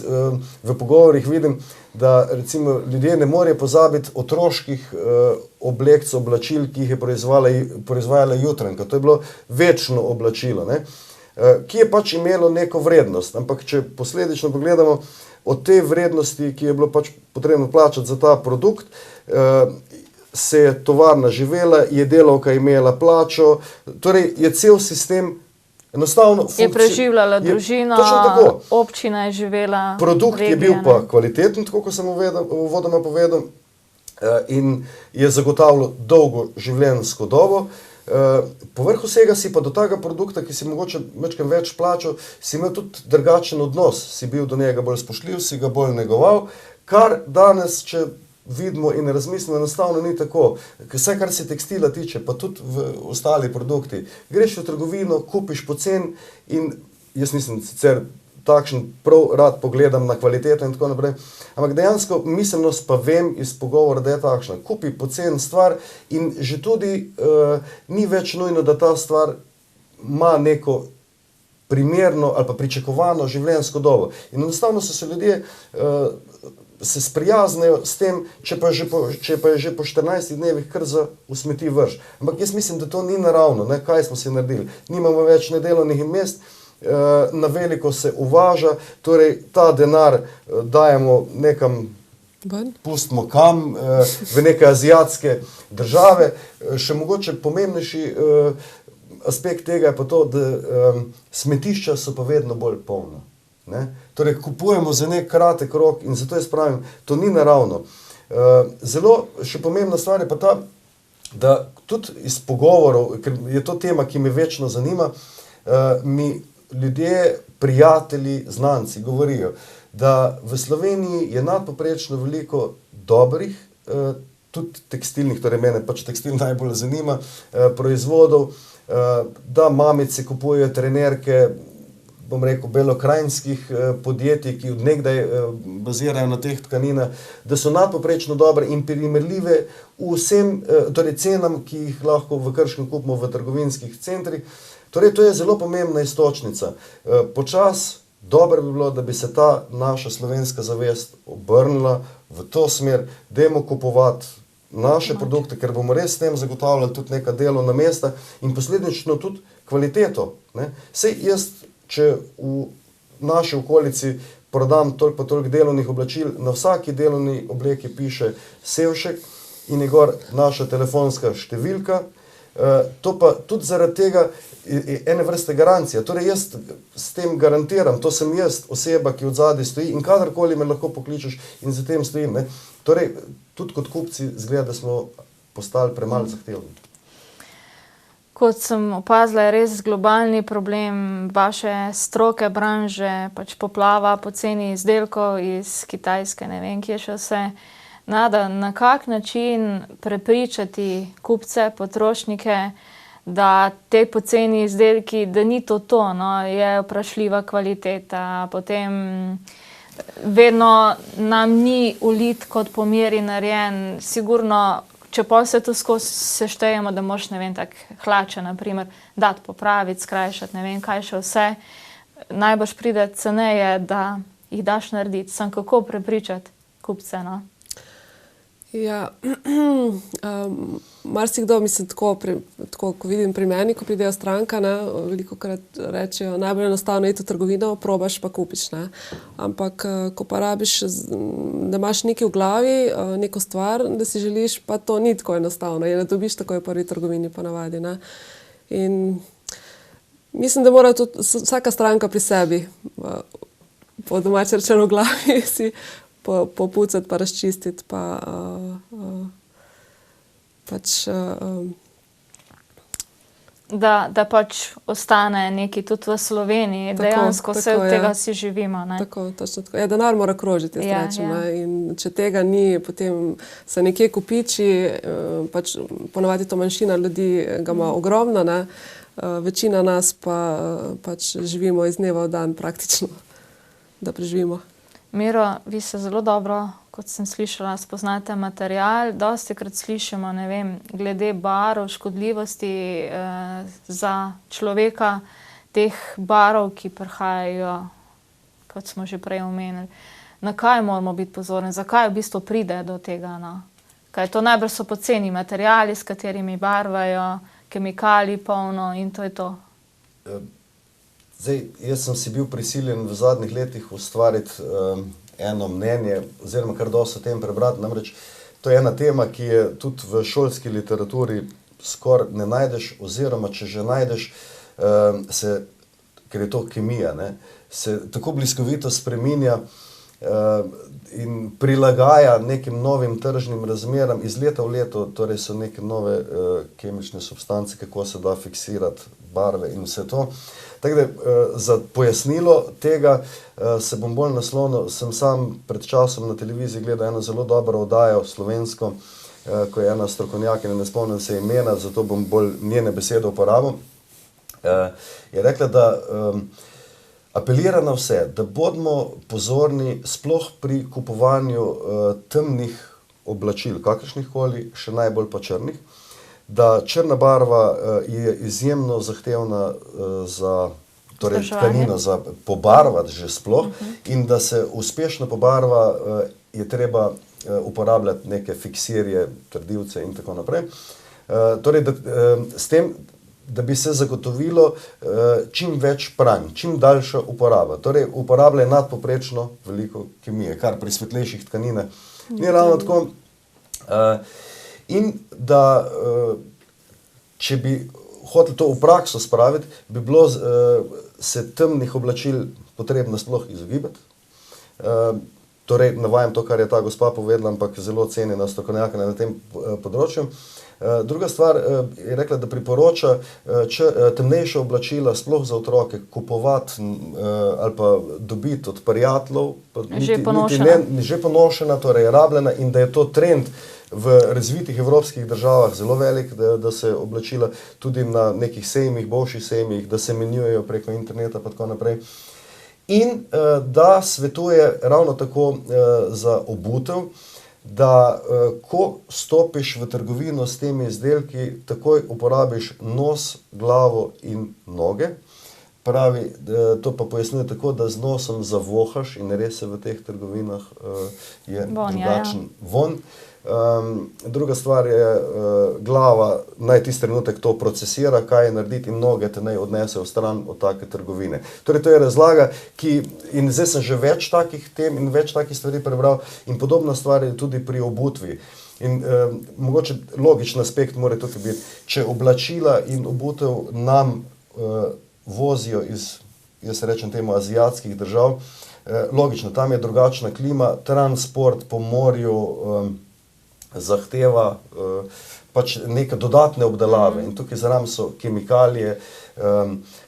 v pogovorih vidim, da recimo ljudje ne morejo pozabiti otroških oblekcev, oblačil, ki jih je proizvajala Jutranka. To je bilo večno oblačilo, ne? Ki je pač imelo neko vrednost, ampak če posledično pogledamo od te vrednosti, ki je bilo pač potrebno plačati za ta produkt, se je tovarna živela, je delavka imela plačo, torej je cel sistem enostavno je preživljala družino, občina je živela, produkt regija, je bil pa kvaliteten, tako kot sem uvodoma povedal, in je zagotavljal dolgo življenjsko dobo. Povrh vsega si pa do tega produkta, ki si mogoče večkrat več plačal, si imel tudi drugačen odnos, si bil do njega bolj spoštljiv, si ga bolj negoval, kar danes, če vidimo in razmislimo, enostavno ni tako. Vse, kar se tekstila tiče, pa tudi v ostali produkti. Greš v trgovino, kupiš poceni in jaz nisem sicer takšen, prav rad pogledam na kvaliteto in tako naprej, ampak dejansko miselnost pa vem iz pogovora, da je takšna. Kupi poceni stvar in že tudi ni več nujno, da ta stvar ima neko primerno ali pa pričakovano življenjsko dobo. In enostavno so se ljudje se sprijaznejo s tem, če pa je že po 14 dnevih kar za v smeti vrš. Ampak jaz mislim, da to ni naravno, ne? Kaj smo si naredili? Nimamo več nedelovnih mest, na veliko se uvaža, torej ta denar dajemo nekam, pustimo kam, v neke azijatske države. Še mogoče pomembnejši aspekt tega je pa to, da smetišča so pa vedno bolj polna. Ne? Torej kupujemo za nek kratek rok in zato jaz pravim, to ni naravno. Zelo še pomembna stvar je pa ta, da tudi iz pogovorov, ker je to tema, ki me večno zanima, mi ljudje, prijatelji, znanci govorijo, da v Sloveniji je nadpoprečno veliko dobrih, tudi tekstilnih, torej mene pač tekstil najbolj zanima, proizvodov, da mamice kupujejo trenerke, bom rekel, belokrajinskih podjetij, ki od nekdaj bazirajo na teh tkaninah, da so nadpoprečno dobre in primerljive vsem, torej cenam, ki jih lahko v Krškem kupimo v trgovinskih centrih. Torej, to je zelo pomembna iztočnica. Počas dobro bi bilo, da bi se ta naša slovenska zavest obrnila v to smer, dajmo kupovati naše produkte, ker bomo res s tem zagotavljali tudi neka delovna mesta in posledično tudi kvaliteto. Ne? Sej jaz, če v naši okolici prodam toliko pa toliko delovnih oblačil, na vsaki delovni obleki piše Sevšek in je gor naša telefonska številka. To pa tudi zaradi tega ene vrste garancija. Torej jaz s tem garantiram, to sem jaz, oseba, ki od zadaj stoji in kadarkoli me lahko pokličeš in za tem stojim. Ne? Torej, tudi kot kupci zgleda, da smo postali premalo zahtevni? Kot sem opazila, je res globalni problem vaše stroke, branže, pač poplava poceni izdelkov iz Kitajske, ne vem, kje še vse. Nada, na kak način prepričati kupce, potrošnike, da te poceni izdelki, da ni to, no, je vprašljiva kvaliteta, potem vedno nam ni ulit kot po meri narejen, sigurno. Če pa se to skozi seštejemo, da moraš, ne vem, tak hlače, naprimer, dati popraviti, skrajšati, ne vem, kaj še vse, najbrž pride ceneje, da jih daš narediti. Sem kako prepričati kupce, no? Ja, marsikdo, mislim, tako, ko vidim pri meni, ko pridejo stranka, ne, velikokrat rečejo, najbolj enostavno iti v trgovino, probaš pa kupiš, ne. Ampak, ko pa rabiš, da imaš nekaj v glavi, neko stvar, da si želiš, pa to ni tako enostavno, je ne dobiš takoj v prvi trgovini ponavadi, ne. In mislim, da mora tudi vsaka stranka pri sebi, po domače rečeno v glavi, si popucati, pa razčistiti, pa pač... Da pač ostane nekaj tudi v Sloveniji, dejansko vse od tega si živimo, ne? Tako, točno tako. Ja, denar mora krožiti, jaz rečem, ne. In če tega ni, potem se nekje kopiči, pač ponavadi to manjšina ljudi ga ima ogromno, ne. Večina nas pa pač živimo iz dneva v dan praktično, da preživimo. Miro, vi se zelo dobro, kot sem slišala, spoznate material. Dostikrat slišimo, ne vem, glede barv, škodljivosti za človeka, teh barv, ki prihajajo, kot smo že prej omenili. Na kaj moramo biti pozorni? Zakaj v bistvu pride do tega, no? Kaj to najbrž so poceni materiali, s katerimi barvajo, kemikalij polno in to je to. Zdaj, jaz sem si bil prisiljen v zadnjih letih ustvariti eno mnenje, oziroma kar dosti o tem prebrati, namreč to je ena tema, ki je tudi v šolski literaturi skoraj ne najdeš, oziroma če že najdeš, ker je to kemija, ne, se tako bliskovito spreminja in prilagaja nekim novim tržnim razmeram iz leta v leto, torej so neke nove kemične substance, kako se da fiksirati barve in vse to. Tako da, za pojasnilo tega se bom bolj naslonil, sem sam pred časom na televiziji gledal eno zelo dobro oddajo slovensko, ko je ena strokovnjakinja, ne spomnim se imena, zato bom bolj njene besede uporabil, je rekla, da apelira na vse, da bodimo pozorni sploh pri kupovanju temnih oblačil, kakršnihkoli, še najbolj pa črnih, da črna barva je izjemno zahtevna za tkanino, za pobarvati že sploh, in da se uspešno pobarva je treba uporabljati neke fiksirje, trdilce in tako naprej. Torej, s tem, da bi se zagotovilo čim več pranj, čim daljša uporaba. Torej, uporablja nadpovprečno veliko kemije, kar pri svetlejših tkaninah ni ravno tako. In da, če bi hoteli to v prakso spraviti, bi bilo se temnih oblačil potrebno sploh izogibati. Torej, navajam to, kar je ta gospa povedala, ampak zelo cenjena strokovnjakinja na tem področju. Druga stvar je rekla, da priporoča temnejša oblačila, sploh za otroke, kupovati ali pa dobiti od prijateljev. Že ponošena. Že ponošena, torej rabljena, in da je to trend v razvitih evropskih državah zelo velik, da se oblačila tudi na nekih sejmih, boljših sejmih, da se menjujejo preko interneta pa tako naprej. In da svetuje ravno tako za obutev, da ko stopiš v trgovino s temi izdelki, takoj uporabiš nos, glavo in noge. Pravi, to pa pojasnjuje tako, da z nosom zavohaš, in res se v teh trgovinah je drugačen von. Druga stvar je glava, naj tisti trenutek to procesira, kaj je narediti, in noge te naj odnese v stran od take trgovine. Torej, to je razlaga, in zdaj sem že več takih tem in več takih stvari prebral, in podobna stvar je tudi pri obutvi. In mogoče logičen aspekt mora tukaj biti, če oblačila in obutev nam vozijo iz, jaz rečem temu, azijatskih držav, logično, tam je drugačna klima, transport po morju, zahteva pač neke dodatne obdelave in tukaj zraven so kemikalije,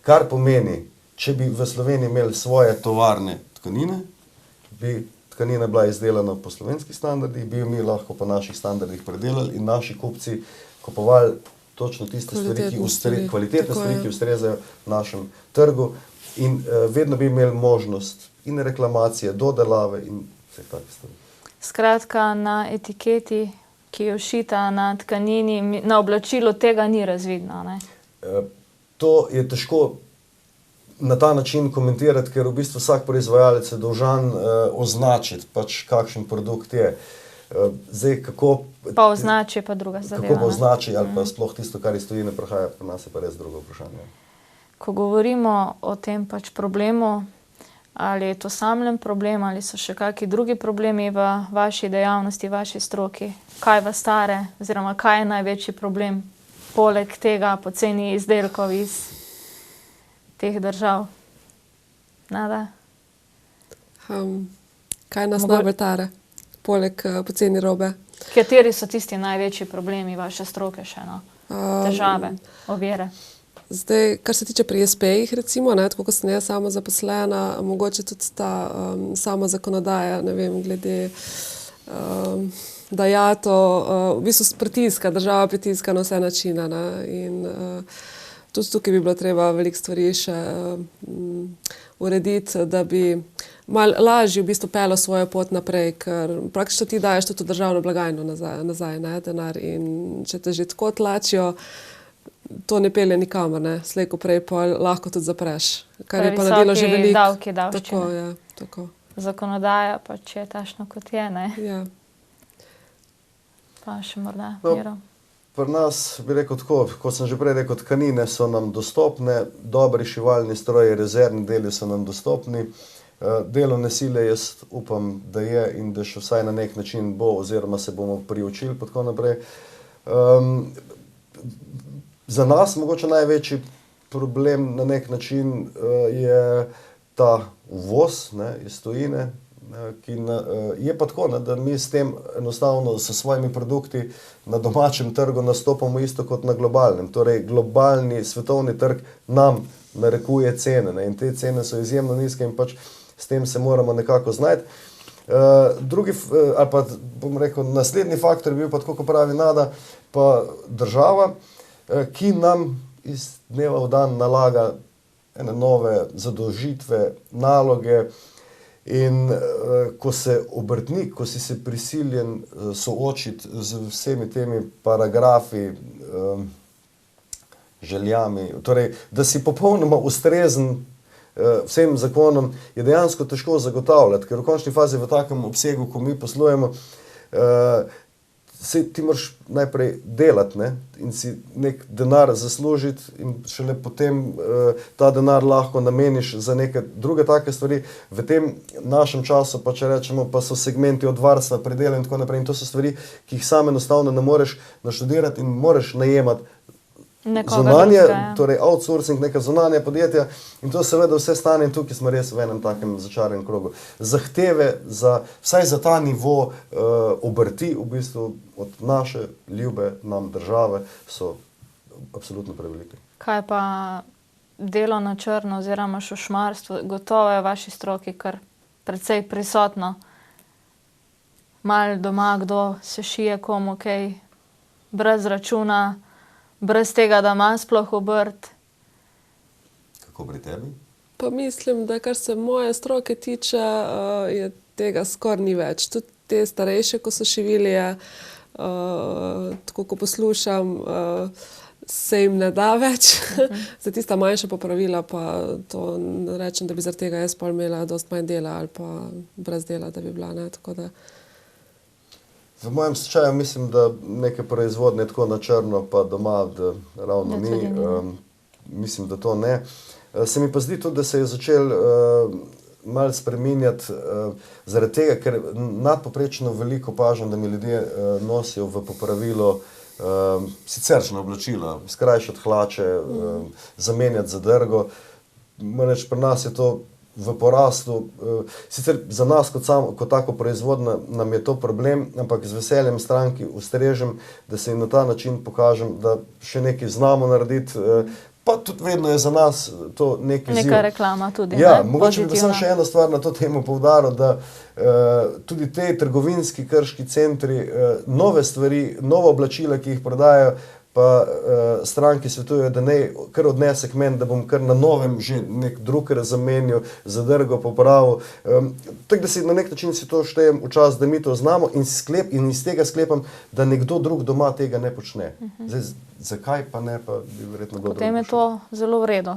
kar pomeni, če bi v Sloveniji imeli svoje tovarne tkanine, bi tkanina bila izdelana po slovenskih standardih, bi jo mi lahko po naših standardih predelali in naši kupci kupovali točno tiste stvari, kvalitetne stvari, ki ustrezajo našem trgu in vedno bi imeli možnost in reklamacije, dodelave in vseh takih stvari. Skratka, na etiketi, ki je všita na tkanini, na oblačilu tega ni razvidno, ne? To je težko na ta način komentirati, ker v bistvu vsak proizvajalec je dolžan označiti, pač kakšen produkt je. Zdaj, kako Pa označi pa druga zadeva. Kako pa označi ali pa sploh tisto, kar iz tujine prihaja, pri nas je pa res drugo vprašanje. Ko govorimo o tem pač problemu, ali je to samljen problem, ali so še kakšni drugi problemi v vaši dejavnosti, vaši stroki, kaj vas stare, oziroma kaj je največji problem poleg tega poceni izdelkov iz teh držav? Nada? Kaj nas najbolj tare, poleg poceni robe? Kateri so tisti največji problemi vaše stroke še, no? Težave, ovire? Zdaj, kar se tiče pri SP-jih, recimo, ne, tako kot sem jaz sama zaposlena, mogoče tudi ta sama zakonodaja, ne vem, glede dajatev, v bistvu pritiska, država pritiska na vse načine, ne, in tudi tukaj bi bilo treba veliko stvari še urediti, da bi malo lažje v bistvu pelo svojo pot naprej, ker praktično ti daješ tudi v državno blagajno nazaj, ne, denar, in če te že tako tlačijo, to ne pelje nikamor, ne, slej ko prej pa lahko tudi zapreš, kar je pa naredilo že veliko. Davki, davščine. Tako, ja, tako. Zakonodaja pa če je tašno kot je, ne? Ja. Pa še morda, No, Miro? Pri nas bi rekel tako, kot sem že prej rekel, tkanine so nam dostopne, dobri šivalni stroji, rezervni deli so nam dostopni, delovne sile jaz upam, da je in da še vsaj na nek način bo, oziroma se bomo priučili pa tako naprej. Za nas mogoče največji problem na nek način je ta uvoz, ne, iz tujine, ki je pa tako, ne, da mi s tem enostavno s svojimi produkti na domačem trgu nastopamo isto kot na globalnem. Torej, globalni svetovni trg nam narekuje cene, ne, in te cene so izjemno nizke in pač s tem se moramo nekako znajti. Drugi, ali pa bom rekel, naslednji faktor je bil pa tako, kot pravi Nada, pa država, ki nam iz dneva v dan nalaga ene nove zadolžitve, naloge in ko se obrtnik, ko si se prisiljen soočiti z vsemi temi paragrafi, željami, torej, da si popolnoma ustrezen vsem zakonom, je dejansko težko zagotavljati, ker v končni fazi v takem obsegu, ko mi poslujemo, ti moraš najprej delati, ne, in si nek denar zaslužiti in šele potem ta denar lahko nameniš za neke druge take stvari. V tem našem času, pa če rečemo, pa so segmenti od varstva, predela in tako naprej, in to so stvari, ki jih sam enostavno ne moreš naštudirati in moreš najemati zunanje, torej outsourcing, neka zunanja podjetja, in to seveda vse stane in tukaj smo res v enem takem začaranem krogu. Zahteve za, vsaj za ta nivo obrti, v bistvu od naše ljube nam države, so absolutno prevelike. Kaj pa delo na črno oziroma šušmarstvo? Gotovo je v vaši stroki kar precej prisotno. Malo doma, kdo se šije komu kaj, brez računa, brez tega, da ima sploh obrt. Kako pri tebi? Pa mislim, da kar se moje stroke tiče, je tega skoraj ni več. Tudi te starejše, ko so šivilije, tako ko poslušam, se jim ne da več. Za tista manjša popravila pa to rečem, da bi zaradi tega jaz pol imela dosti manj dela ali pa brez dela, da bi bila, ne, tako da. V mojem slučaju mislim, da neke proizvodnje tako na črno pa doma, da ravno ni. Mislim, da to ne. Se mi pa zdi tudi, da se je začel malo spreminjati zaradi tega, ker nadpoprečno veliko opažam, da mi ljudje nosijo v popravilo siceršnja oblačila, skrajšati hlače, zamenjati zadrgo. Moram reči, pri nas je to v porastu. Sicer za nas kot tako proizvodnja nam je to problem, ampak z veseljem stranki ustrežem, da se jim na ta način pokažem, da še nekaj znamo narediti, pa tudi vedno je za nas to neki izziv. Neka reklama tudi, Ja, ne? mogoče bi Pozitivna. samo še eno stvar na to temo poudaril, da tudi te trgovinski krški centri, nove stvari, nova oblačila, ki jih prodajajo, pa stranki svetujejo, da naj kar odnese k meni, da bom kar na novem že nek druger zamenil, zadrgo popravil. Tako da si na nek način si to štejem v čas, da mi to znamo in iz tega sklepam, da nekdo drug doma tega ne počne. Zdaj, zakaj pa ne, pa bi verjetno kdo drug Potem je počel. to zelo v redu.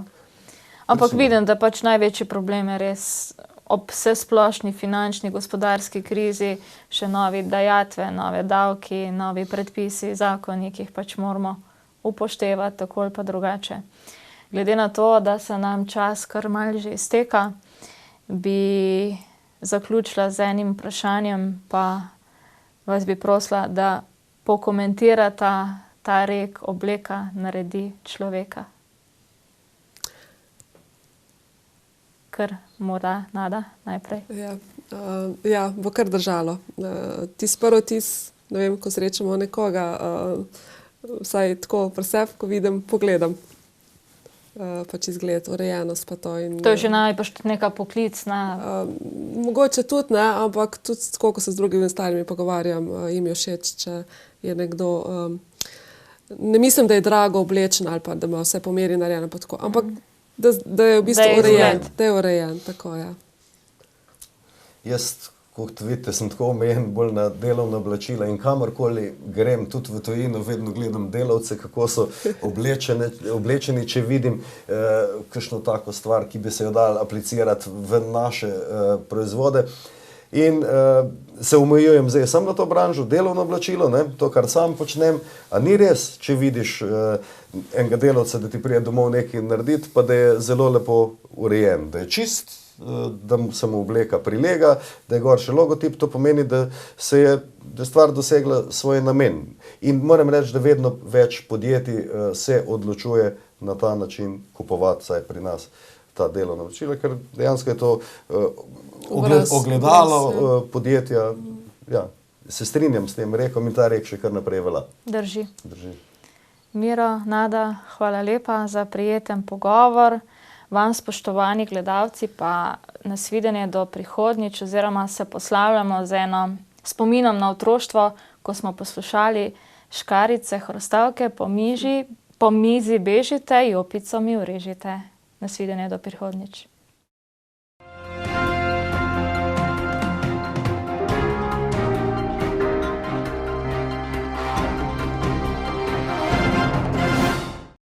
Ampak Recimo. vidim, da pač največji problem je res ob vsesplošni finančni, gospodarski krizi še novi dajatve, nove davki, novi predpisi, zakoni, ki jih pač moramo upoštevati tako ali pa drugače. Glede na to, da se nam čas kar malo že izteka, bi zaključila z enim vprašanjem, pa vas bi prosila, da pokomentirata ta rek obleka naredi človeka. Kar mora Nada najprej. Ja, bo kar držalo. Tis prvi tis, ne vem, ko srečamo nekoga, vsaj tako pri sebi, ko vidim, pogledam. Pač izgled, urejenost pa to. In, To je že najbrž tudi neka poklicna. mogoče tudi ne, ampak tudi tako, ko se z drugimi starimi pogovarjam, jim je všeč, če je nekdo, ne mislim, da je drago oblečen ali pa da ima vse po meri narejeno, pa tako, ampak da je v bistvu Da je urejen, izgled. da je urejen, tako je. Jaz, kot vidite, sem tako omejen bolj na delovna oblačila in kamorkoli grem, tudi v tujino, vedno gledam delavce, kako so oblečeni, če vidim kakšno tako stvar, ki bi se jo dala aplicirati v naše proizvode. In se omejujem zdaj samo na to branžo, delovno oblačilo, ne, to, kar sam počnem. A ni res, če vidiš enega delavca, da ti pride domov nekaj narediti, pa da je zelo lepo urejen, da je čist, da se mu obleka prilega, da je gor še logotip, to pomeni, da je stvar dosegla svoj namen. In moram reči, da vedno več podjetij se odločuje na ta način kupovati, saj pri nas, ta delovna oblačila, ker dejansko je to ogledalo podjetja. Ja, se strinjam s tem rekom in ta rek še kar naprej velja. Drži. Drži. Miro, Nada, hvala lepa za prijeten pogovor. Vam, spoštovani gledalci, pa nasvidenje do prihodnjič, oziroma se poslavljamo z eno spominom na otroštvo, ko smo poslušali škarjice, hrostavke, po mizi bežite, jopico mi urežite. Nasvidenje do prihodnjič.